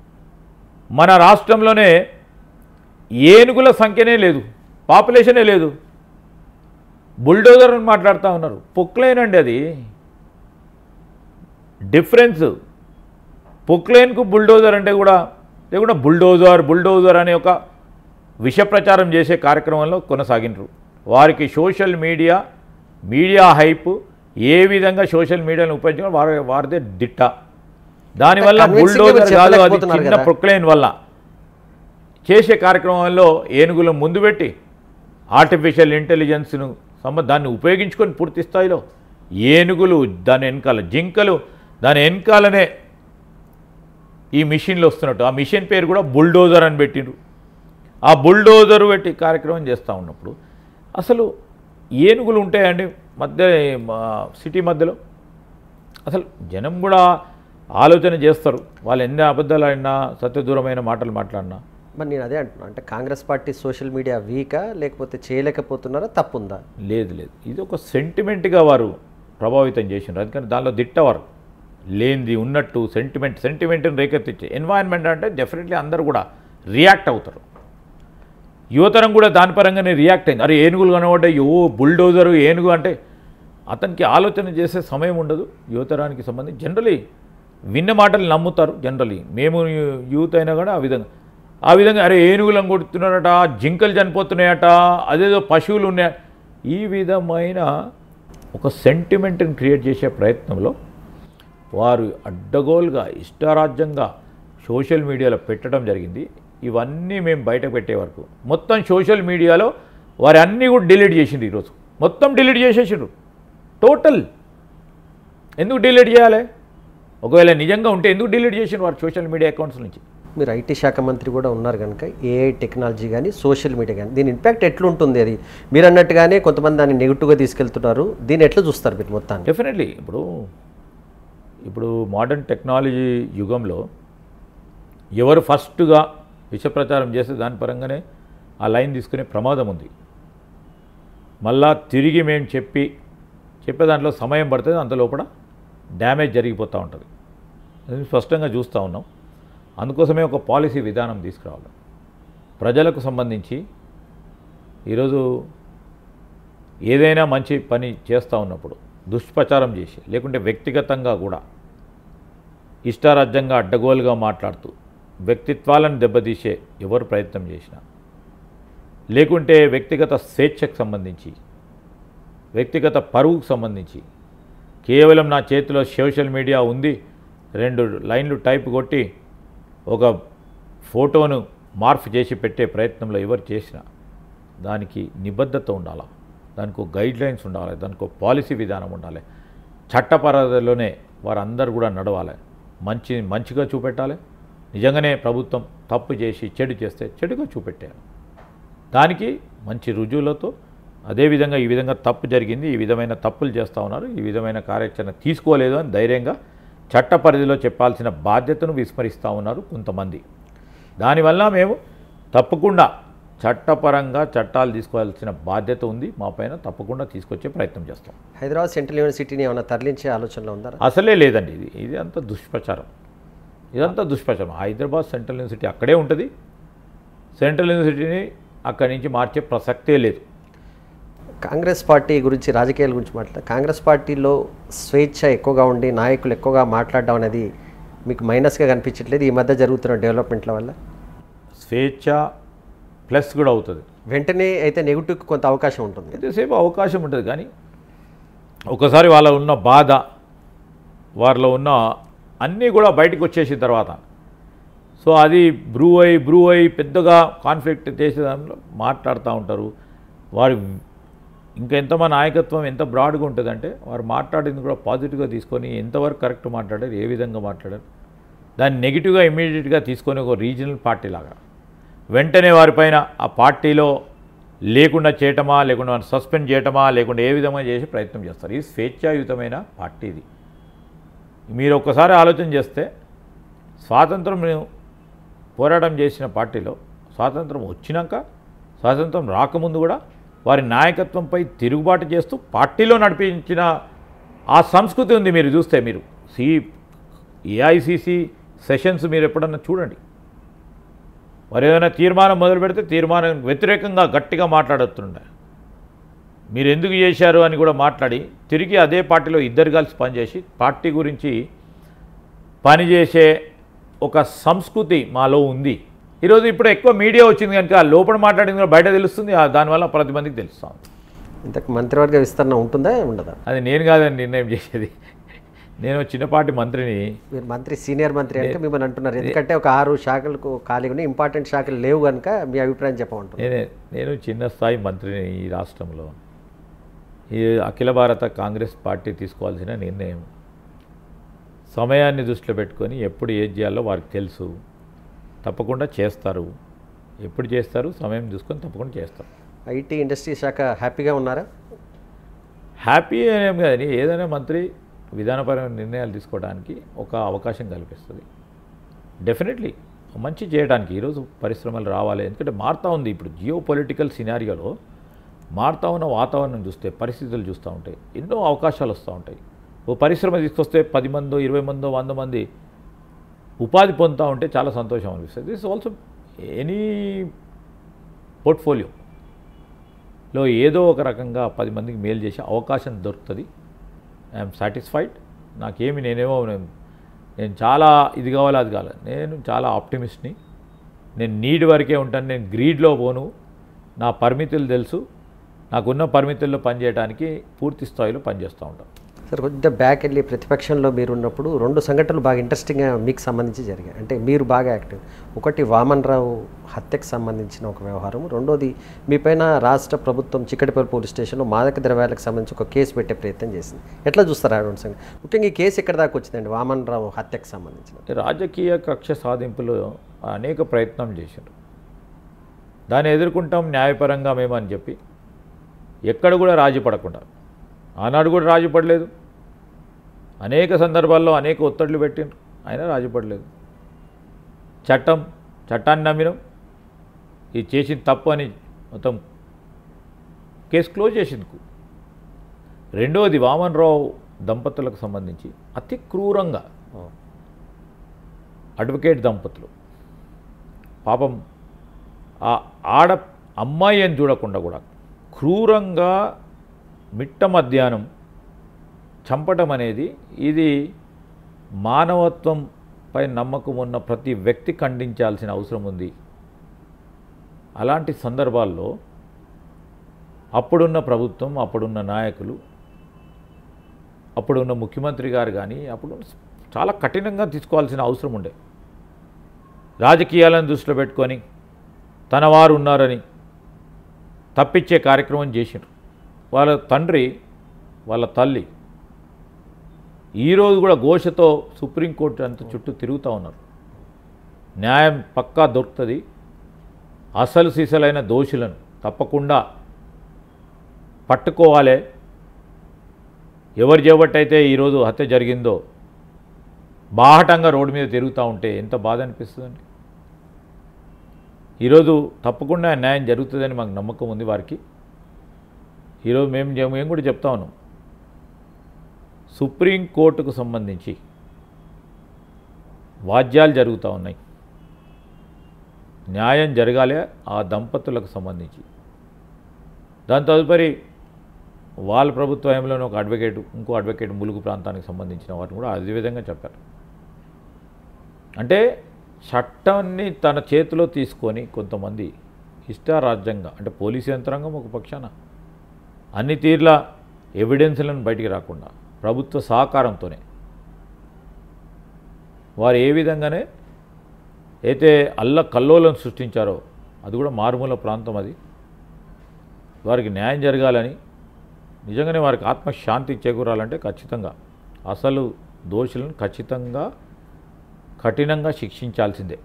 మన రాష్ట్రంలోనే ఏనుగుల సంఖ్యనే లేదు, పాపులేషనే లేదు. బుల్డోజర్ అని మాట్లాడుతూ ఉన్నారు. పొక్లైన్ అది డిఫరెన్స్. పొక్లైన్కు బుల్డోజర్ అంటే కూడా లేకుండా బుల్డోజర్ అనే ఒక విష ప్రచారం చేసే కార్యక్రమంలో కొనసాగినరు. వారికి సోషల్ మీడియా హైప్ ఏ విధంగా సోషల్ మీడియాను ఉపయోగించాలి వారిదే దిట్ట. దానివల్ల బుల్డోజర్ కాదు, అది చిన్న పొక్లైన్ వల్ల చేసే కార్యక్రమంలో ఏనుగులు ముందు పెట్టి ఆర్టిఫిషియల్ ఇంటెలిజెన్స్ను దాన్ని ఉపయోగించుకొని పూర్తి స్థాయిలో ఏనుగులు దాని వెనకాల, జింకలు దాని వెనకాలనే ఈ మిషన్లు వస్తున్నట్టు. ఆ మిషన్ పేరు కూడా బుల్డోజర్ అని పెట్టిండ్రు. ఆ బుల్డోజర్ పెట్టి కార్యక్రమం చేస్తూ ఉన్నప్పుడు అసలు ఏనుగులు ఉంటాయండి సిటీ మధ్యలో? అసలు జనం కూడా ఆలోచన చేస్తారు. వాళ్ళు ఎన్ని అబద్ధాలు ఆడినా, సత్యదూరమైన మాటలు మాట్లాడినా. మరి నేను అదే అంటున్నా, అంటే కాంగ్రెస్ పార్టీ సోషల్ మీడియా వీకా, లేకపోతే చేయలేకపోతున్నారా, తప్పుందా? లేదు, ఇది ఒక సెంటిమెంట్గా వారు ప్రభావితం చేసినారు. అందుకని దానిలో దిట్టవారు లేనిది ఉన్నట్టు సెంటిమెంట్ని రేకెత్తించే ఎన్వైరన్మెంట్ అంటే డెఫినెట్లీ అందరూ కూడా రియాక్ట్ అవుతారు. యువతరం కూడా దాని పరంగానే రియాక్ట్ అయింది. అరే ఏనుగులు కనబడ్డాయి, బుల్డోజరు ఏనుగు అంటే అతనికి ఆలోచన చేసే సమయం ఉండదు. యువతరానికి సంబంధించి జనరలీ విన్న మాటలు నమ్ముతారు. జనరలీ మేము యూత్ అయినా కూడా ఆ విధంగా అరే ఏనుగులను కొడుతున్నారట, జింకలు చనిపోతున్నాయట, అదేదో పశువులు ఉన్నాయి, ఈ విధమైన ఒక సెంటిమెంట్ని క్రియేట్ చేసే ప్రయత్నంలో వారు అడ్డగోలుగా ఇష్టారాజ్యంగా సోషల్ మీడియాలో పెట్టడం జరిగింది. ఇవన్నీ మేము బయటకు పెట్టే వరకు మొత్తం సోషల్ మీడియాలో వారు అన్నీ కూడా డిలీట్ చేసిండ్రు. ఈరోజు మొత్తం డిలీట్ చేసేసిండ్రు టోటల్. ఎందుకు డిలీట్ చేయాలి? ఒకవేళ నిజంగా ఉంటే ఎందుకు డిలీట్ చేసిండ్రు వారు సోషల్ మీడియా అకౌంట్స్ నుంచి? మీరు ఐటీ శాఖ మంత్రి కూడా ఉన్నారు కనుక ఏఐ టెక్నాలజీ కానీ సోషల్ మీడియా కానీ దీని ఇంపాక్ట్ ఎట్లుంటుంది? అది మీరు అన్నట్టుగానే కొంతమంది దాన్ని నెగిటివ్గా తీసుకెళ్తున్నారు. దీన్ని ఎట్లా చూస్తారు మీరు మొత్తాన్ని? డెఫినెట్లీ ఇప్పుడు మోడర్న్ టెక్నాలజీ యుగంలో ఎవరు ఫస్ట్గా విష ప్రచారం చేస్తే దాని పరంగానే ఆ లైన్ తీసుకునే ప్రమాదం ఉంది. మళ్ళా తిరిగి మేము చెప్పే దాంట్లో సమయం పడుతుంది, అంత లోపల డ్యామేజ్ జరిగిపోతూ ఉంటుంది. అది స్పష్టంగా చూస్తూ ఉన్నాం. అందుకోసమే ఒక పాలసీ విధానం తీసుకురావాలి. ప్రజలకు సంబంధించి ఈరోజు ఏదైనా మంచి పని చేస్తూ ఉన్నప్పుడు దుష్ప్రచారం చేసి, లేకుంటే వ్యక్తిగతంగా కూడా ఇష్టారాజ్యంగా అడ్డగోలుగా మాట్లాడుతూ వ్యక్తిత్వాలను దెబ్బతీసే ఎవరు ప్రయత్నం చేసినా, లేకుంటే వ్యక్తిగత స్వేచ్ఛకు సంబంధించి, వ్యక్తిగత పరువుకు సంబంధించి కేవలం నా చేతిలో సోషల్ మీడియా ఉంది, 2 లైన్లు టైప్ కొట్టి ఒక ఫోటోను మార్పు చేసి పెట్టే ప్రయత్నంలో ఎవరు చేసినా దానికి నిబద్ధత ఉండాలి, దానికి ఒక గైడ్లైన్స్ ఉండాలి, దానికి ఒక పాలసీ విధానం ఉండాలి. చట్టపరలోనే వారందరూ కూడా నడవాలి. మంచిగా చూపెట్టాలి. నిజంగానే ప్రభుత్వం తప్పు చేసి చెడు చేస్తే చెడుగా చూపెట్టాలి. దానికి మంచి రుజువులతో అదేవిధంగా ఈ విధంగా తప్పు జరిగింది, ఈ విధమైన తప్పులు చేస్తూ ఉన్నారు, ఈ విధమైన కార్యాచరణ తీసుకోలేదు అని ధైర్యంగా చట్ట పరిధిలో చెప్పాల్సిన బాధ్యతను విస్మరిస్తూ ఉన్నారు కొంతమంది. దానివల్ల మేము తప్పకుండా చట్టపరంగా చట్టాలు తీసుకోవాల్సిన బాధ్యత ఉంది మా పైన, తప్పకుండా తీసుకొచ్చే ప్రయత్నం చేస్తాం. హైదరాబాద్ సెంట్రల్ యూనివర్సిటీని ఏమైనా తరలించే ఆలోచనలో ఉందా? అసలే లేదండి. ఇది అంతా దుష్ప్రచారం. ఇదంతా దుష్ప్రచారం. హైదరాబాద్ సెంట్రల్ యూనివర్సిటీ అక్కడే ఉంటుంది. సెంట్రల్ యూనివర్సిటీని అక్కడి నుంచి మార్చే ప్రసక్తే లేదు. కాంగ్రెస్ పార్టీ గురించి, రాజకీయాల గురించి కాంగ్రెస్ పార్టీలో స్వేచ్ఛ ఎక్కువగా ఉండి నాయకులు ఎక్కువగా మాట్లాడడం అనేది మీకు మైనస్గా కనిపించట్లేదు ఈ మధ్య జరుగుతున్న డెవలప్మెంట్ల వల్ల? స్వేచ్ఛ ప్లస్ కూడా అవుతుంది. వెంటనే అయితే నెగిటివ్ కొంత అవకాశం ఉంటుంది. ఎంతసేపు అవకాశం ఉంటుంది, కానీ ఒకసారి వాళ్ళ ఉన్న బాధ, వారిలో ఉన్న అన్నీ కూడా బయటకు వచ్చేసిన తర్వాత సో అది బ్రూ అయి పెద్దగా కాన్ఫ్లిక్ట్ చేసే దాంట్లో మాట్లాడుతూ ఉంటారు. వారి ఇంకా ఎంత మన నాయకత్వం ఎంత బ్రాడ్గా ఉంటుందంటే వారు మాట్లాడింది కూడా పాజిటివ్గా తీసుకొని ఎంతవరకు కరెక్ట్ మాట్లాడారు, ఏ విధంగా మాట్లాడారు, దాన్ని నెగిటివ్గా ఇమ్మీడియట్గా తీసుకొని ఒక రీజనల్ పార్టీ లాగా వెంటనే వారిపైన ఆ పార్టీలో లేకుండా చేయటమా, లేకుండా సస్పెండ్ చేయటమా, లేకుండా ఏ విధంగా చేసే ప్రయత్నం చేస్తారు. ఇది స్వేచ్ఛాయుతమైన పార్టీ. ఇది మీరు ఒక్కసారి ఆలోచన చేస్తే స్వాతంత్రం పోరాటం చేసిన పార్టీలో స్వాతంత్రం వచ్చినాక, స్వాతంత్రం రాకముందు కూడా వారి నాయకత్వంపై తిరుగుబాటు చేస్తూ పార్టీలో నడిపించిన ఆ సంస్కృతి ఉంది. మీరు చూస్తే మీరు ఏఐసిసి సెషన్స్ మీరు ఎప్పుడన్నా చూడండి, వారు ఏదైనా తీర్మానం మొదలు పెడితే తీర్మానం వ్యతిరేకంగా గట్టిగా మాట్లాడుతుండే, మీరు ఎందుకు చేశారు అని కూడా మాట్లాడి తిరిగి అదే పార్టీలో ఇద్దరు కలిసి పనిచేసి పార్టీ గురించి పనిచేసే ఒక సంస్కృతి మాలో ఉంది. ఈరోజు ఇప్పుడు ఎక్కువ మీడియా వచ్చింది కనుక లోపల మాట్లాడింది కూడా బయట తెలుస్తుంది, దానివల్ల ప్రతి మందికి తెలుస్తాం. ఇంతకు మంత్రివర్గ విస్తరణ ఉంటుందా ఉండదా? అది నేను కాదని నిర్ణయం చేసేది. నేను చిన్నపాటి మంత్రిని. మీరు మంత్రి, సీనియర్ మంత్రి అంటే మిమ్మల్ని అంటున్నారు, ఎందుకంటే ఒక 6 శాఖలకు ఖాళీ ఉన్నాయి, ఇంపార్టెంట్ శాఖలు లేవు కనుక మీ అభిప్రాయం చెప్పమంటున్నారు. నేను చిన్న స్థాయి మంత్రిని ఈ రాష్ట్రంలో. ఈ అఖిల భారత కాంగ్రెస్ పార్టీ తీసుకోవాల్సిన నిర్ణయం సమయాన్ని దృష్టిలో పెట్టుకొని ఎప్పుడు ఏది చేయాలో వారికి తెలుసు, తప్పకుండా చేస్తారు. ఎప్పుడు చేస్తారు సమయం చూసుకొని తప్పకుండా చేస్తారు. ఐటీ ఇండస్ట్రీ శాఖ హ్యాపీగా ఉన్నారా? హ్యాపీ అనేం కాదని ఏదైనా మంత్రి విధానపరమైన నిర్ణయాలు తీసుకోవడానికి ఒక అవకాశం కల్పిస్తుంది. డెఫినెట్లీ మంచి చేయడానికి ఈరోజు పరిశ్రమలు రావాలి, ఎందుకంటే మారుతూ ఉంది. ఇప్పుడు జియో పొలిటికల్ సినారియోలో మారుతూ ఉన్న వాతావరణం చూస్తే, పరిస్థితులు చూస్తూ ఉంటాయి, ఎన్నో అవకాశాలు వస్తూ ఉంటాయి. ఓ పరిశ్రమ తీసుకొస్తే 10 మందో 20 మందో 100 మంది ఉపాధి పొందుతూ ఉంటే చాలా సంతోషం అనిపిస్తుంది. దిస్ ఆల్సో ఎనీ పోర్ట్ఫోలియోలో ఏదో ఒక రకంగా 10 మందికి మేలు చేసే అవకాశం దొరుకుతుంది. I'm satisfied. నాకేమి నేను చాలా ఇది కావాలి అది కావాలి, నేను చాలా ఆప్టిమిస్ట్ని. నేను నీడ్ వరకే ఉంటాను, నేను గ్రీడ్లో పోను. నా పరిమితులు తెలుసు, నాకున్న పరిమితుల్లో పనిచేయడానికి పూర్తి స్థాయిలో పనిచేస్తూ ఉంటాను. సార్, కొద్దిగా బ్యాక్ వెళ్ళి ప్రతిపక్షంలో మీరు ఉన్నప్పుడు 2 సంఘటనలు బాగా ఇంట్రెస్టింగ్గా మీకు సంబంధించి జరిగాయి, అంటే మీరు బాగా యాక్టివ్. ఒకటి వామన్ రావు హత్యకు సంబంధించిన ఒక వ్యవహారం, రెండోది మీపైన రాష్ట్ర ప్రభుత్వం చిక్కటిపల్లి పోలీస్ స్టేషన్లో మాదక ద్రవ్యాలకు సంబంధించి ఒక కేసు పెట్టే ప్రయత్నం చేసింది. ఎట్లా చూస్తారు ఆ 2 సంఘటన? ముఖ్యంగా ఈ కేసు ఎక్కడి దాకా వచ్చిందండి వామన్ రావు హత్యకు సంబంధించిన? రాజకీయ కక్ష సాధింపులు అనేక ప్రయత్నం చేశారు, దాన్ని ఎదుర్కొంటాం న్యాయపరంగా మేము అని చెప్పి ఎక్కడ కూడా రాజీ పడకుండా. ఆనాడు కూడా రాజీ పడలేదు, అనేక సందర్భాల్లో అనేక ఒత్తిడులు పెట్టిండ్రు, అయినా రాజీ పడలేదు. చట్టాన్ని నమ్మినాం, ఇది చేసింది తప్పు అని మొత్తం కేసు క్లోజ్ చేసింది. రెండవది వామన్ రావు దంపతులకు సంబంధించి అతి క్రూరంగా అడ్వకేట్ దంపతులు పాపం ఆ అమ్మాయి అని చూడకుండా కూడా క్రూరంగా మిట్ట మధ్యాహ్నం చంపటం అనేది ఇది మానవత్వంపై నమ్మకం ఉన్న ప్రతి వ్యక్తి ఖండించాల్సిన అవసరం ఉంది. అలాంటి సందర్భాల్లో అప్పుడున్న ప్రభుత్వం, అప్పుడున్న నాయకులు, అప్పుడున్న ముఖ్యమంత్రి గారు కానీ అప్పుడు చాలా కఠినంగా తీసుకోవాల్సిన అవసరం ఉండే. రాజకీయాలను దృష్టిలో పెట్టుకొని తన వారు ఉన్నారని తప్పించే కార్యక్రమం చేసిండ్రు. వాళ్ళ తండ్రి వాళ్ళ తల్లి ఈరోజు కూడా ఘోషతో సుప్రీంకోర్టు అంత చుట్టూ తిరుగుతూ ఉన్నారు. న్యాయం పక్కా దొరుకుతుంది, అసలు సీసలైన దోషులను తప్పకుండా పట్టుకోవాలి. ఎవరు చేపట్టయితే ఈరోజు హత్య జరిగిందో బాహటంగా రోడ్డు మీద తిరుగుతూ ఉంటే ఎంత బాధ అనిపిస్తుందండి. ఈరోజు తప్పకుండా న్యాయం జరుగుతుందని మాకు నమ్మకం ఉంది వారికి. ఈరోజు మేము కూడా చెప్తా ఉన్నాం, సుప్రీంకోర్టుకు సంబంధించి వాద్యాలు జరుగుతూ ఉన్నాయి, న్యాయం జరగాలి ఆ దంపతులకు సంబంధించి. దాని తదుపరి వాళ్ళ ప్రభుత్వంలోనే ఒక అడ్వకేట్, ఇంకో అడ్వకేట్ ములుగు ప్రాంతానికి సంబంధించిన వాటిని కూడా అదేవిధంగా చెప్పారు. అంటే చట్టాన్ని తన చేతిలో తీసుకొని కొంతమంది ఇష్టారాజ్యంగా, అంటే పోలీసు యంత్రాంగం ఒక పక్షాన అన్ని తీర్ల ఎవిడెన్స్లను బయటికి రాకుండా ప్రభుత్వ సహకారంతోనే వారు ఏ విధంగానే అయితే కల్లోలను సృష్టించారో, అది కూడా మారుమూల ప్రాంతం, అది వారికి న్యాయం జరగాలని, నిజంగానే వారికి ఆత్మశాంతి చేకూరాలంటే ఖచ్చితంగా అసలు దోషులను ఖచ్చితంగా కఠినంగా శిక్షించాల్సిందే.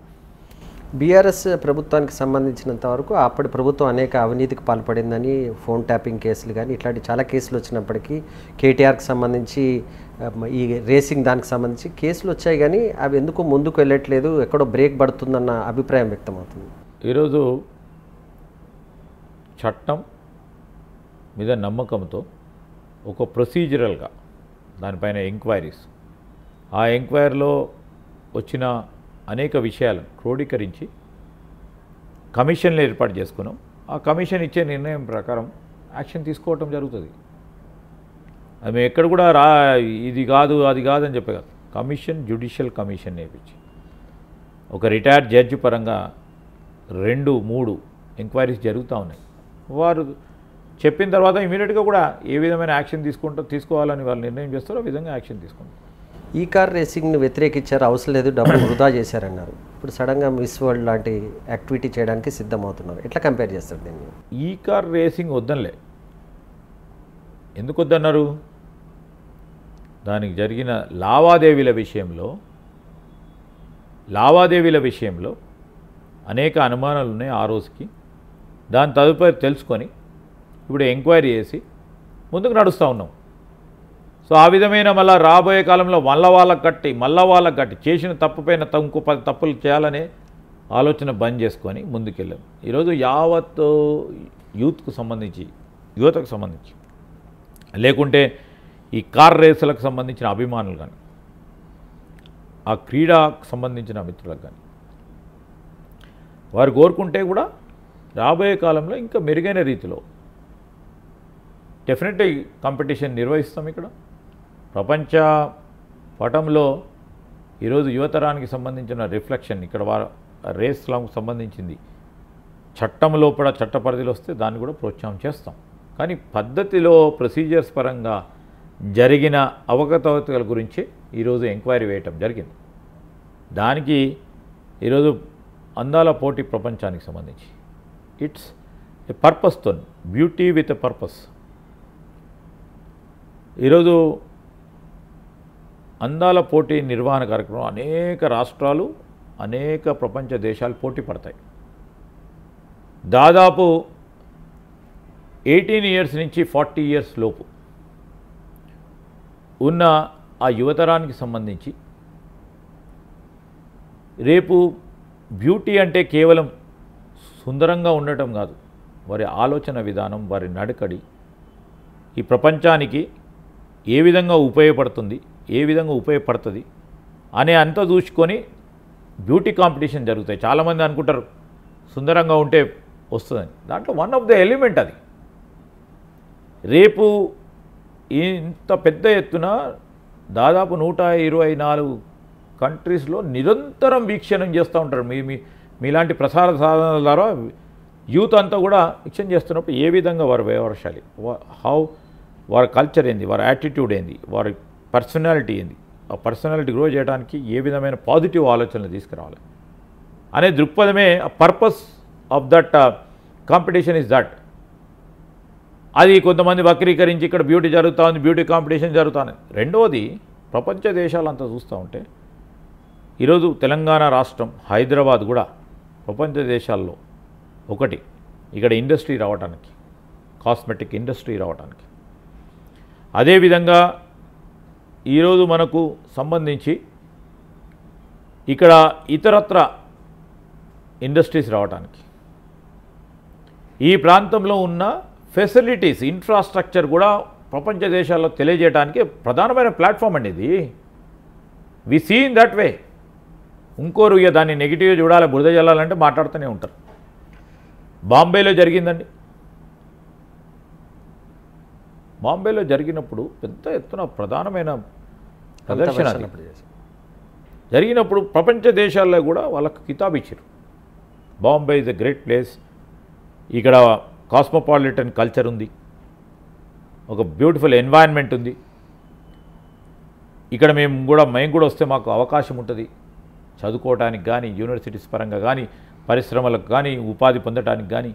బీఆర్ఎస్ ప్రభుత్వానికి సంబంధించినంత వరకు అప్పటి ప్రభుత్వం అనేక అవినీతికి పాల్పడిందని, ఫోన్ ట్యాపింగ్ కేసులు కానీ ఇట్లాంటి చాలా కేసులు వచ్చినప్పటికీ కేటీఆర్కి సంబంధించి ఈ రేసింగ్ దానికి సంబంధించి కేసులు వచ్చాయి, కానీ అవి ఎందుకు ముందుకు వెళ్ళట్లేదు, ఎక్కడో బ్రేక్ పడుతుందన్న అభిప్రాయం వ్యక్తమవుతుంది. ఈరోజు చట్టం మీద నమ్మకంతో ఒక ప్రొసీజరల్గా దానిపైన ఎంక్వైరీస్, ఆ ఎంక్వైరీలో వచ్చిన అనేక విషయాలను క్రోడీకరించి కమిషన్లు ఏర్పాటు చేసుకున్నాం. ఆ కమిషన్ ఇచ్చే నిర్ణయం ప్రకారం యాక్షన్ తీసుకోవటం జరుగుతుంది. అది మేము ఎక్కడ కూడా ఇది కాదు అది కాదు అని చెప్పే కాదు, కమిషన్, జ్యుడిషియల్ కమిషన్ నేర్పించి ఒక రిటైర్డ్ జడ్జి పరంగా 2-3 ఎంక్వైరీస్ జరుగుతూ ఉన్నాయి. వారు చెప్పిన తర్వాత ఇమీడియట్గా కూడా ఏ విధమైన యాక్షన్ తీసుకోవాలని వాళ్ళు నిర్ణయం చేస్తారో ఆ విధంగా యాక్షన్ తీసుకుంటారు. ఈ కార్ రేసింగ్ను వ్యతిరేకించారు, అవసరం లేదు, డబ్బులు వృధా చేశారన్నారు. ఇప్పుడు సడన్గా మిస్ వరల్డ్ లాంటి యాక్టివిటీ చేయడానికి సిద్ధమవుతున్నారు. ఎట్లా కంపేర్ చేస్తారు దీన్ని? ఈ కార్ రేసింగ్ వద్దనలే. ఎందుకు వద్దన్నారు? దానికి జరిగిన లావాదేవీల విషయంలో అనేక అనుమానాలు ఉన్నాయి ఆ రోజుకి. దాని తదుపరి తెలుసుకొని ఇప్పుడు ఎంక్వైరీ చేసి ముందుకు నడుస్తూ ఉన్నాం. సో ఆ విధమైన మళ్ళీ రాబోయే కాలంలో మళ్ళా వాళ్ళకు కట్టి చేసిన తప్పుపైన ఇంకో 10 తప్పులు చేయాలనే ఆలోచన బంద్ చేసుకొని ముందుకెళ్ళాం. ఈరోజు యావత్ యువతకు సంబంధించి లేకుంటే ఈ కార్ రేసులకు సంబంధించిన అభిమానులు కానీ, ఆ క్రీడకు సంబంధించిన మిత్రులకు కానీ, వారు కోరుకుంటే కూడా రాబోయే కాలంలో ఇంకా మెరుగైన రీతిలో డెఫినెట్లీ కాంపిటీషన్ నిర్వహిస్తాం. ఇక్కడ ప్రపంచ పటంలో ఈరోజు యువతరానికి సంబంధించిన రిఫ్లెక్షన్, ఇక్కడ రేస్లకు సంబంధించింది చట్టం లోపల చట్ట పరిధిలో వస్తే దాన్ని కూడా ప్రోత్సాహం చేస్తాం. కానీ పద్ధతిలో ప్రొసీజర్స్ పరంగా జరిగిన అవకతవకల గురించి ఈరోజు ఎంక్వైరీ వేయటం జరిగింది. దానికి ఈరోజు అందాల పోటీ ప్రపంచానికి సంబంధించి ఇట్స్ ఏ పర్పస్తో, బ్యూటీ విత్ ఎ పర్పస్. ఈరోజు అందాల పోటీ నిర్వహణ కార్యక్రమం అనేక రాష్ట్రాలు, అనేక ప్రపంచ దేశాలు పోటీ పడతాయి. దాదాపు 18 ఇయర్స్ నుంచి 40 ఇయర్స్ లోపు ఉన్న ఆ యువతరానికి సంబంధించి రేపు బ్యూటీ అంటే కేవలం సుందరంగా ఉండటం కాదు, వారి ఆలోచన విధానం, వారి నడకడి ఈ ప్రపంచానికి ఏ విధంగా ఉపయోగపడుతుంది, ఏ విధంగా ఉపయోగపడుతుంది అనే అంత చూసుకొని బ్యూటీ కాంపిటీషన్ జరుగుతాయి. చాలామంది అనుకుంటారు సుందరంగా ఉంటే వస్తుందని. దాంట్లో వన్ ఆఫ్ ద ఎలిమెంట్ అది. రేపు ఇంత పెద్ద ఎత్తున దాదాపు 124 కంట్రీస్లో నిరంతరం వీక్షణం చేస్తూ ఉంటారు. మీలాంటి ప్రసార సాధనాల ద్వారా యూత్ అంతా కూడా వీక్షణ చేస్తున్నప్పుడు ఏ విధంగా వారు వ్యవహరించాలి, వారి కల్చర్ ఏంది, వారి యాటిట్యూడ్ ఏంది, వారి పర్సనాలిటీ ఏంది, ఆ పర్సనాలిటీ గ్రో చేయడానికి ఏ విధమైన పాజిటివ్ ఆలోచనలు తీసుకురావాలి అనే దృక్పథమే purpose of that competition is that. అది కొంతమంది వక్రీకరించి ఇక్కడ బ్యూటీ జరుగుతూ ఉంది, బ్యూటీ కాంపిటీషన్ జరుగుతుంది. రెండవది, ప్రపంచ దేశాలంతా చూస్తూ ఉంటే ఈరోజు తెలంగాణ రాష్ట్రం, హైదరాబాద్ కూడా ప్రపంచ దేశాల్లో ఒకటి. ఇక్కడ ఇండస్ట్రీ రావడానికి, కాస్మెటిక్ ఇండస్ట్రీ రావడానికి, అదేవిధంగా ఈరోజు మనకు సంబంధించి ఇక్కడ ఇతరత్ర ఇండస్ట్రీస్ రావడానికి, ఈ ప్రాంతంలో ఉన్న ఫెసిలిటీస్, ఇన్ఫ్రాస్ట్రక్చర్ కూడా ప్రపంచ దేశాల్లో తెలియజేయడానికి ప్రధానమైన ప్లాట్ఫామ్ అండి ఇది. We see in that way. ఇంకోరు ఇక దాన్ని నెగిటివ్గా చూడాలి, బురద జల్లాలంటే మాట్లాడుతూనే ఉంటారు. బాంబేలో జరిగిందండి. బాంబేలో జరిగినప్పుడు పెద్ద ఎత్తున ప్రధానమైన ప్రదర్శన. జరిగినప్పుడు ప్రపంచ దేశాల్లో కూడా వాళ్ళకు కితాబ్ ఇచ్చారు. Bombay is a great place, ఇక్కడ కాస్మోపాలిటన్ కల్చర్ ఉంది, ఒక బ్యూటిఫుల్ ఎన్వైరన్మెంట్ ఉంది, ఇక్కడ మేము కూడా వస్తే మాకు అవకాశం ఉంటుంది చదువుకోవడానికి కానీ, యూనివర్సిటీస్ పరంగా కానీ, పరిశ్రమలకు కానీ, ఉపాధి పొందడానికి కానీ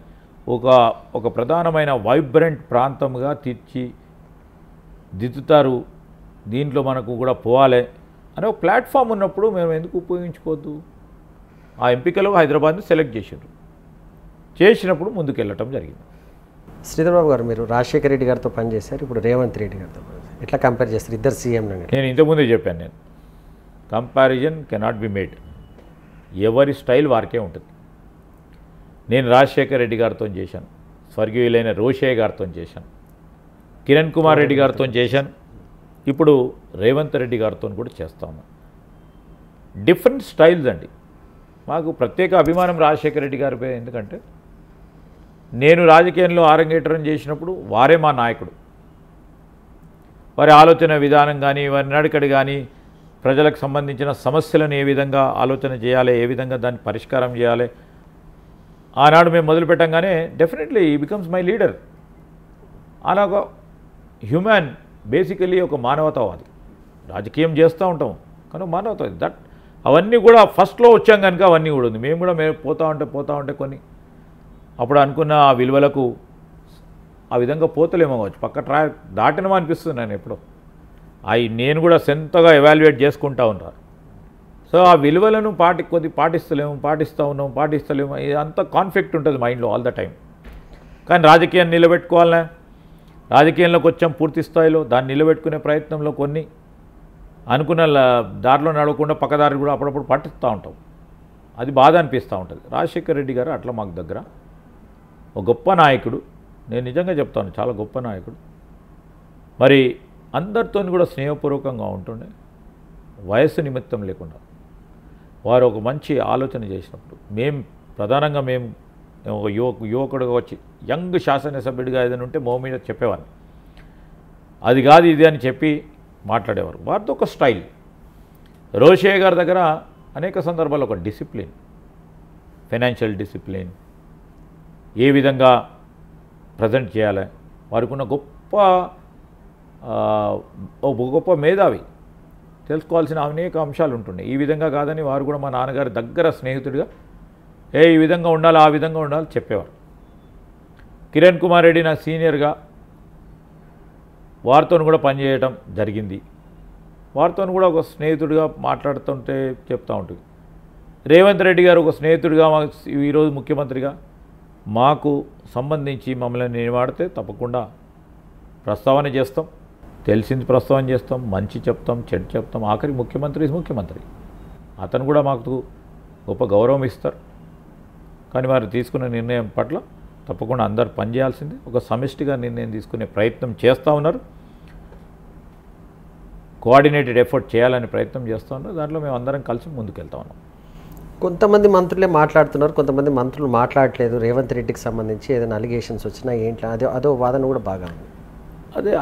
ఒక ప్రధానమైన వైబ్రెంట్ ప్రాంతంగా తీర్చిదిద్దుతారు. దీంట్లో మనకు కూడా పోవాలి అనే ఒక ప్లాట్ఫామ్ ఉన్నప్పుడు మేము ఎందుకు ఉపయోగించుకోవద్దు? ఆ ఎంపికలో హైదరాబాద్ని సెలెక్ట్ చేసినప్పుడు ముందుకెళ్ళటం జరిగింది. శ్రీధర్ బాబు గారు, మీరు రాజశేఖర రెడ్డి గారితో పనిచేశారు, ఇప్పుడు రేవంత్ రెడ్డి గారితో ఎట్లా కంపేర్ చేస్తారు ఇద్దరు సీఎం? నేను ఇంతకుముందే చెప్పాను, నేను కంపారిజన్ కెనాట్ బి మేడ్. ఎవరి స్టైల్ వారికే ఉంటుంది. నేను రాజశేఖర రెడ్డి గారితో చేశాను, స్వర్గీయులైన రోషయ్య గారితో చేశాను, కిరణ్ కుమార్ రెడ్డి గారితో చేశాను, ఇప్పుడు రేవంత్ రెడ్డి గారితో కూడా చేస్తా ఉన్నాను. డిఫరెంట్ స్టైల్స్ అండి. మాకు ప్రత్యేక అభిమానం రాజశేఖర రెడ్డి గారిపై. ఎందుకంటే నేను రాజకీయంలో ఆరంగేట్రం చేసినప్పుడు వారే మా నాయకుడు. వారి ఆలోచన విధానం కానీ, వారి నడకడి కానీ, ప్రజలకు సంబంధించిన సమస్యలను ఏ విధంగా ఆలోచన చేయాలి, ఏ విధంగా దాన్ని పరిష్కారం చేయాలి, ఆనాడు మేము మొదలుపెట్టంగానే డెఫినెట్లీ ఈ బికమ్స్ మై లీడర్. అలా ఒక హ్యూమన్, బేసికలీ ఒక మానవతావాది. రాజకీయం చేస్తూ ఉంటాం కానీ మానవతావాది. దట్ అవన్నీ కూడా ఫస్ట్లో వచ్చాం కనుక అవన్నీ కూడా ఉంది. మేము పోతూ ఉంటే కొన్ని అప్పుడు అనుకున్న ఆ విలువలకు ఆ విధంగా పోతలేమో కావచ్చు, పక్క దాటినమో అనిపిస్తుంది. నేను ఎప్పుడో నేను కూడా సొంతగా ఎవాల్యుయేట్ చేసుకుంటా ఉంటాను. సో ఆ విలువలను పాటిస్తలేము, ఇదంతా కాన్ఫ్లిక్ట్ ఉంటుంది మైండ్లో ఆల్ ద టైం. కానీ రాజకీయాన్ని నిలబెట్టుకోవాలనే, రాజకీయంలోకి వచ్చాం పూర్తి స్థాయిలో, దాన్ని నిలబెట్టుకునే ప్రయత్నంలో కొన్ని అనుకున్న దారిలో నడవకుండా పక్కదారి కూడా అప్పుడప్పుడు పట్టిస్తూ ఉంటాం. అది బాధ అనిపిస్తూ ఉంటుంది. రాజశేఖర రెడ్డి గారు అట్లా మాకు దగ్గర ఒక గొప్ప నాయకుడు. నేను నిజంగా చెప్తాను, చాలా గొప్ప నాయకుడు. మరి అందరితో కూడా స్నేహపూర్వకంగా ఉంటుండే, వయస్సు నిమిత్తం లేకుండా. వారు ఒక మంచి ఆలోచన చేసినప్పుడు ప్రధానంగా మేము ఒక యువకుడుగా వచ్చి యంగ్ శాసనసభ్యుడిగా ఏదైనా ఉంటే మో మీద చెప్పేవారు, అది కాదు ఇది అని చెప్పి మాట్లాడేవారు. వారితో ఒక స్టైల్. రోషయ్య గారి దగ్గర అనేక సందర్భాల్లో ఒక డిసిప్లిన్, ఫైనాన్షియల్ డిసిప్లిన్, ఏ విధంగా ప్రజెంట్ చేయాలి, వారికి ఉన్న గొప్ప మేధావి, తెలుసుకోవాల్సిన అనేక అంశాలు ఉంటుండే. ఈ విధంగా కాదని వారు కూడా మా నాన్నగారి దగ్గర స్నేహితుడిగా ఈ విధంగా ఉండాలి, ఆ విధంగా ఉండాలి చెప్పేవారు. కిరణ్ కుమార్ రెడ్డి నా సీనియర్గా, వారితో కూడా పనిచేయటం జరిగింది. వారితో కూడా ఒక స్నేహితుడిగా మాట్లాడుతుంటే చెప్తూ ఉంటుంది. రేవంత్ రెడ్డి గారు ఒక స్నేహితుడిగా, ఈరోజు ముఖ్యమంత్రిగా మాకు సంబంధించి మమ్మల్ని నిలబడితే తప్పకుండా ప్రస్తావన చేస్తాం, తెలిసింది ప్రస్తావన చేస్తాం, మంచి చెప్తాం, చెడు చెప్తాం. ఆఖరి ముఖ్యమంత్రి అతను కూడా మాకు గొప్ప గౌరవం ఇస్తారు. కానీ వారు తీసుకున్న నిర్ణయం పట్ల తప్పకుండా అందరు పనిచేయాల్సిందే. ఒక సమిష్టిగా నిర్ణయం తీసుకునే ప్రయత్నం చేస్తూ ఉన్నారు, కోఆర్డినేటెడ్ ఎఫర్ట్ చేయాలని ప్రయత్నం చేస్తూ ఉన్నారు. దాంట్లో మేము అందరం కలిసి ముందుకెళ్తా ఉన్నాం. కొంతమంది మంత్రులే మాట్లాడుతున్నారు, కొంతమంది మంత్రులు మాట్లాడలేదు. రేవంత్ రెడ్డికి సంబంధించి ఏదైనా అలిగేషన్స్ వచ్చినా ఏంటి అదో వాదన కూడా బాగా ఉంది.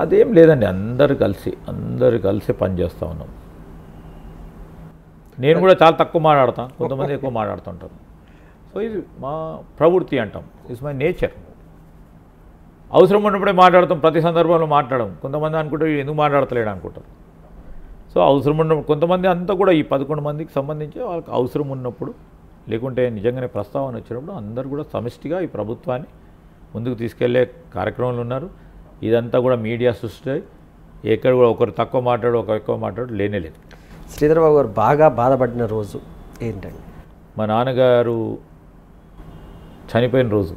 అదేం లేదండి, అందరు కలిసి పనిచేస్తూ ఉన్నాం. నేను కూడా చాలా తక్కువ మాట్లాడతాను, కొంతమంది ఎక్కువ మాట్లాడుతుంటారు. సో ఇది మా ప్రవృత్తి అంటాం, ఇట్స్ మై నేచర్. అవసరం ఉన్నప్పుడే మాట్లాడతాం, ప్రతి సందర్భంలో మాట్లాడడం. కొంతమంది అనుకుంటారు ఎందుకు మాట్లాడతలేడు అనుకుంటారు. సో అవసరం ఉన్నప్పుడు కొంతమంది అంతా కూడా ఈ 11 మందికి సంబంధించి వాళ్ళకి అవసరం ఉన్నప్పుడు, లేకుంటే నిజంగానే ప్రస్తావన వచ్చినప్పుడు అందరూ కూడా సమిష్టిగా ఈ ప్రభుత్వాన్ని ముందుకు తీసుకెళ్లే కార్యక్రమాలు ఉన్నారు. ఇదంతా కూడా మీడియా సృష్టి, ఎక్కడ కూడా ఒకరు తక్కువ మాట్లాడు ఒకరు ఎక్కువ మాట్లాడు లేనేలేదు. శ్రీధర్ బాబు గారు బాగా బాధపడిన రోజు ఏంటండి? మా నాన్నగారు చనిపోయిన రోజు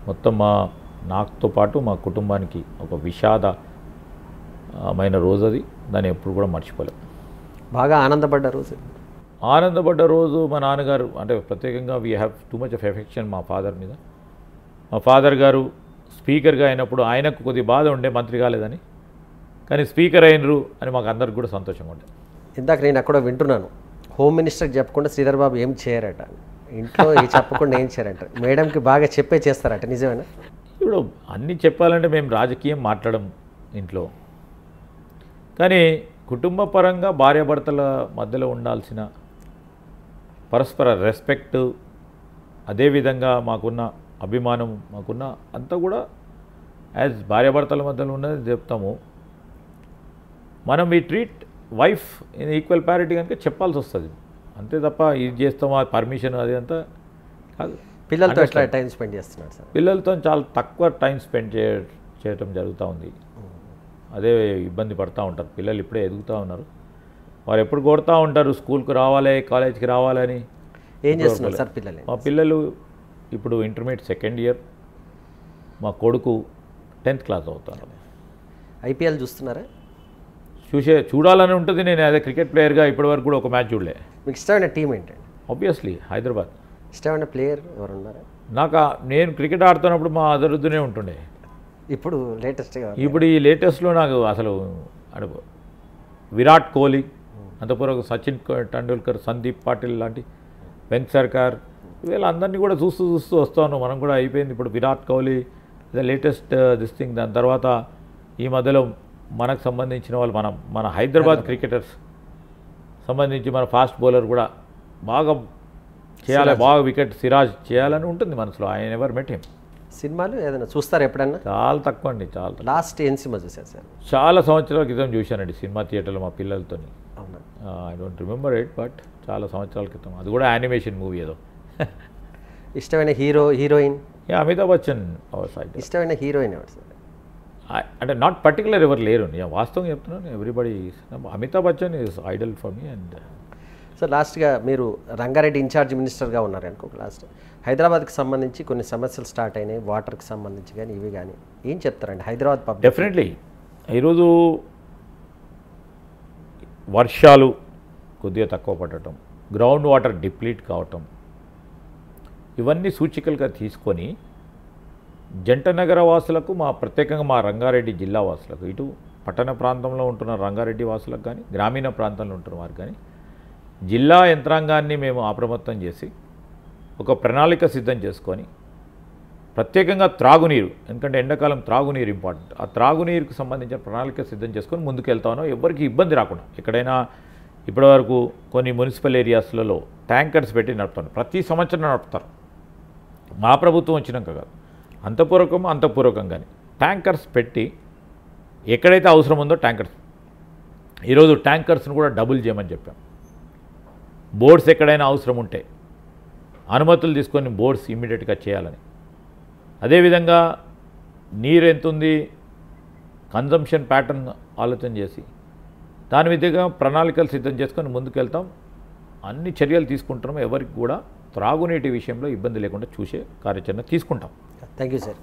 మొత్తం నాతో పాటు మా కుటుంబానికి ఒక విషాదమైన రోజు అది. దాన్ని ఎప్పుడు కూడా మర్చిపోలేం. బాగా ఆనందపడ్డ రోజు మా నాన్నగారు అంటే ప్రత్యేకంగా we have too much of affection మా ఫాదర్ మీద. మా ఫాదర్ గారు స్పీకర్గా అయినప్పుడు ఆయనకు కొద్ది బాధ ఉండే మంత్రి కాలేదని, కానీ స్పీకర్ అయినరు అని మాకు అందరికి కూడా సంతోషంగా ఉండేది. ఇందాక నేను అక్కడ వింటున్నాను, హోమ్ మినిస్టర్కి చెప్పకుండా శ్రీధర్ బాబు ఏం చేయరట, ఇంట్లో చెప్పకుండా ఏం చేయరంట, మేడంకి బాగా చేస్తారట, నిజమేనా? ఇప్పుడు అన్నీ చెప్పాలంటే మేము రాజకీయం మాట్లాడడం ఇంట్లో, కానీ కుటుంబ పరంగా భార్యాభర్తల మధ్యలో ఉండాల్సిన పరస్పర రెస్పెక్ట్, అదేవిధంగా మాకున్న అభిమానం, మాకున్న అంతా కూడా యాజ్ భార్యాభర్తల మధ్యలో ఉన్నది చెప్తాము. మనం ఈ treat wife in equal parity కనుక చెప్పాల్సి వస్తుంది, అంతే తప్ప ఇది చేస్తామా పర్మిషన్ అది అంతా కాదు. పిల్లలతో ఎట్లా టైం స్పెండ్ చేస్తున్నారు సార్? పిల్లలతో చాలా తక్కువ టైం స్పెండ్ చేయటం జరుగుతూ ఉంది. అదే ఇబ్బంది పడుతూ ఉంటారు పిల్లలు. ఇప్పుడే ఎదుగుతూ ఉన్నారు, వారు ఎప్పుడు కొడుతూ ఉంటారు స్కూల్కి రావాలి, కాలేజ్కి రావాలని. ఏం చేస్తున్నారు సార్ పిల్లలు? మా పిల్లలు ఇప్పుడు ఇంటర్మీడియట్ సెకండ్ ఇయర్, మా కొడుకు 10th క్లాస్ అవుతాను. ఐపీఎల్ చూస్తున్నారా? చూడాలని ఉంటుంది. నేను అదే క్రికెట్ ప్లేయర్గా ఇప్పటివరకు కూడా ఒక మ్యాచ్ చూడలే. మీకు ఇష్టమైన టీం ఏంటండి? ఆబ్వియస్లీ హైదరాబాద్. ఇష్టమైన ప్లేయర్ ఎవరు ఉన్నారా? నేను క్రికెట్ ఆడుతున్నప్పుడు మా అదరుద్దునే ఉంటుండే. ఇప్పుడు లేటెస్ట్గా ఇప్పుడు ఈ లేటెస్ట్లో నాకు అసలు విరాట్ కోహ్లీ, అంతపూర్వక సచిన్ టెండూల్కర్, సందీప్ పాటిల్ లాంటి, వెంక్ సర్కార్, వీళ్ళందరినీ కూడా చూస్తూ వస్తాను. మనం కూడా అయిపోయింది ఇప్పుడు Virat Kohli the latest this thing. దాని తర్వాత ఈ మధ్యలో మనకు సంబంధించిన వాళ్ళు మన హైదరాబాద్ క్రికెటర్స్ సంబంధించి మన ఫాస్ట్ బౌలర్ కూడా బాగా చేయాలి, బాగా వికెట్ సిరాజ్ చేయాలని ఉంటుంది మనసులో. I never met him. సినిమాలు ఏదైనా చూస్తారా ఎప్పుడన్నా? చాలా తక్కువ అండి, చాలా. లాస్ట్ ఏం సినిమా చూసారు సార్? చాలా సంవత్సరాల క్రితం చూశానండి సినిమా థియేటర్లో మా పిల్లలతో. అవునా? I don't remember it, but చాలా సంవత్సరాల క్రితం. అది కూడా యానిమేషన్ మూవీ ఏదో. ఇష్టమైన hero heroine? Amitabh Bachchan our side. ఇష్టమైన హీరోయిన్ ఎవరు సార్? అంటే నాట్ పర్టికులర్ ఎవరు లేరు, నేను వాస్తవంగా చెప్తున్నాను. Everybody Amitabh Bachchan is Idol for me. And sir లాస్ట్గా మీరు రంగారెడ్డి ఇన్ఛార్జ్ మినిస్టర్గా ఉన్నారు అనుకో. లాస్ట్ హైదరాబాద్కి సంబంధించి కొన్ని సమస్యలు స్టార్ట్ అయినాయి, వాటర్కి సంబంధించి కానీ ఇవి కానీ ఏం చెప్తారండి హైదరాబాద్ పబ్లిక్? డెఫినెట్లీ ఈరోజు వర్షాలు కొద్దిగా తక్కువ పడటం, గ్రౌండ్ వాటర్ డిప్లీట్ కావటం, ఇవన్నీ సూచికలుగా తీసుకొని జంట నగర వాసులకు, ప్రత్యేకంగా మా రంగారెడ్డి జిల్లా వాసులకు, ఇటు పట్టణ ప్రాంతంలో ఉంటున్న రంగారెడ్డి వాసులకు కానీ, గ్రామీణ ప్రాంతంలో ఉంటున్న వారికి కానీ, జిల్లా యంత్రాంగాన్ని మేము అప్రమత్తం చేసి ఒక ప్రణాళిక సిద్ధం చేసుకొని, ప్రత్యేకంగా త్రాగునీరు, ఎందుకంటే ఎండాకాలం త్రాగునీరు ఇంపార్టెంట్, ఆ త్రాగునీరుకు సంబంధించిన ప్రణాళిక సిద్ధం చేసుకొని ముందుకు వెళ్తానో, ఎవరికి ఇబ్బంది రాకుండా. ఎక్కడైనా ఇప్పటివరకు కొన్ని మున్సిపల్ ఏరియాస్లలో ట్యాంకర్స్ పెట్టి నడుపుతాను, ప్రతి సంవత్సరం నడుపుతారు. మా ప్రభుత్వం వచ్చినాక కాదు, అంతఃపూర్వకంగానే ట్యాంకర్స్ పెట్టి ఎక్కడైతే అవసరం ఉందో ట్యాంకర్స్. ఈరోజు ట్యాంకర్స్ను కూడా డబుల్ చేయమని చెప్పాం. బోర్డ్స్ ఎక్కడైనా అవసరం ఉంటే అనుమతులు తీసుకొని బోర్డ్స్ ఇమ్మీడియట్గా చేయాలని. అదేవిధంగా నీరు ఎంతుంది, కన్జంప్షన్ ప్యాటర్న్ ఆలోచన చేసి దాని విధంగా ప్రణాళికలు సిద్ధం చేసుకొని ముందుకెళ్తాం. అన్ని చర్యలు తీసుకుంటున్నాం. ఎవరికి కూడా త్రాగునీటి విషయంలో ఇబ్బంది లేకుండా చూసే కార్యాచరణ తీసుకుంటాం. Thank you sir.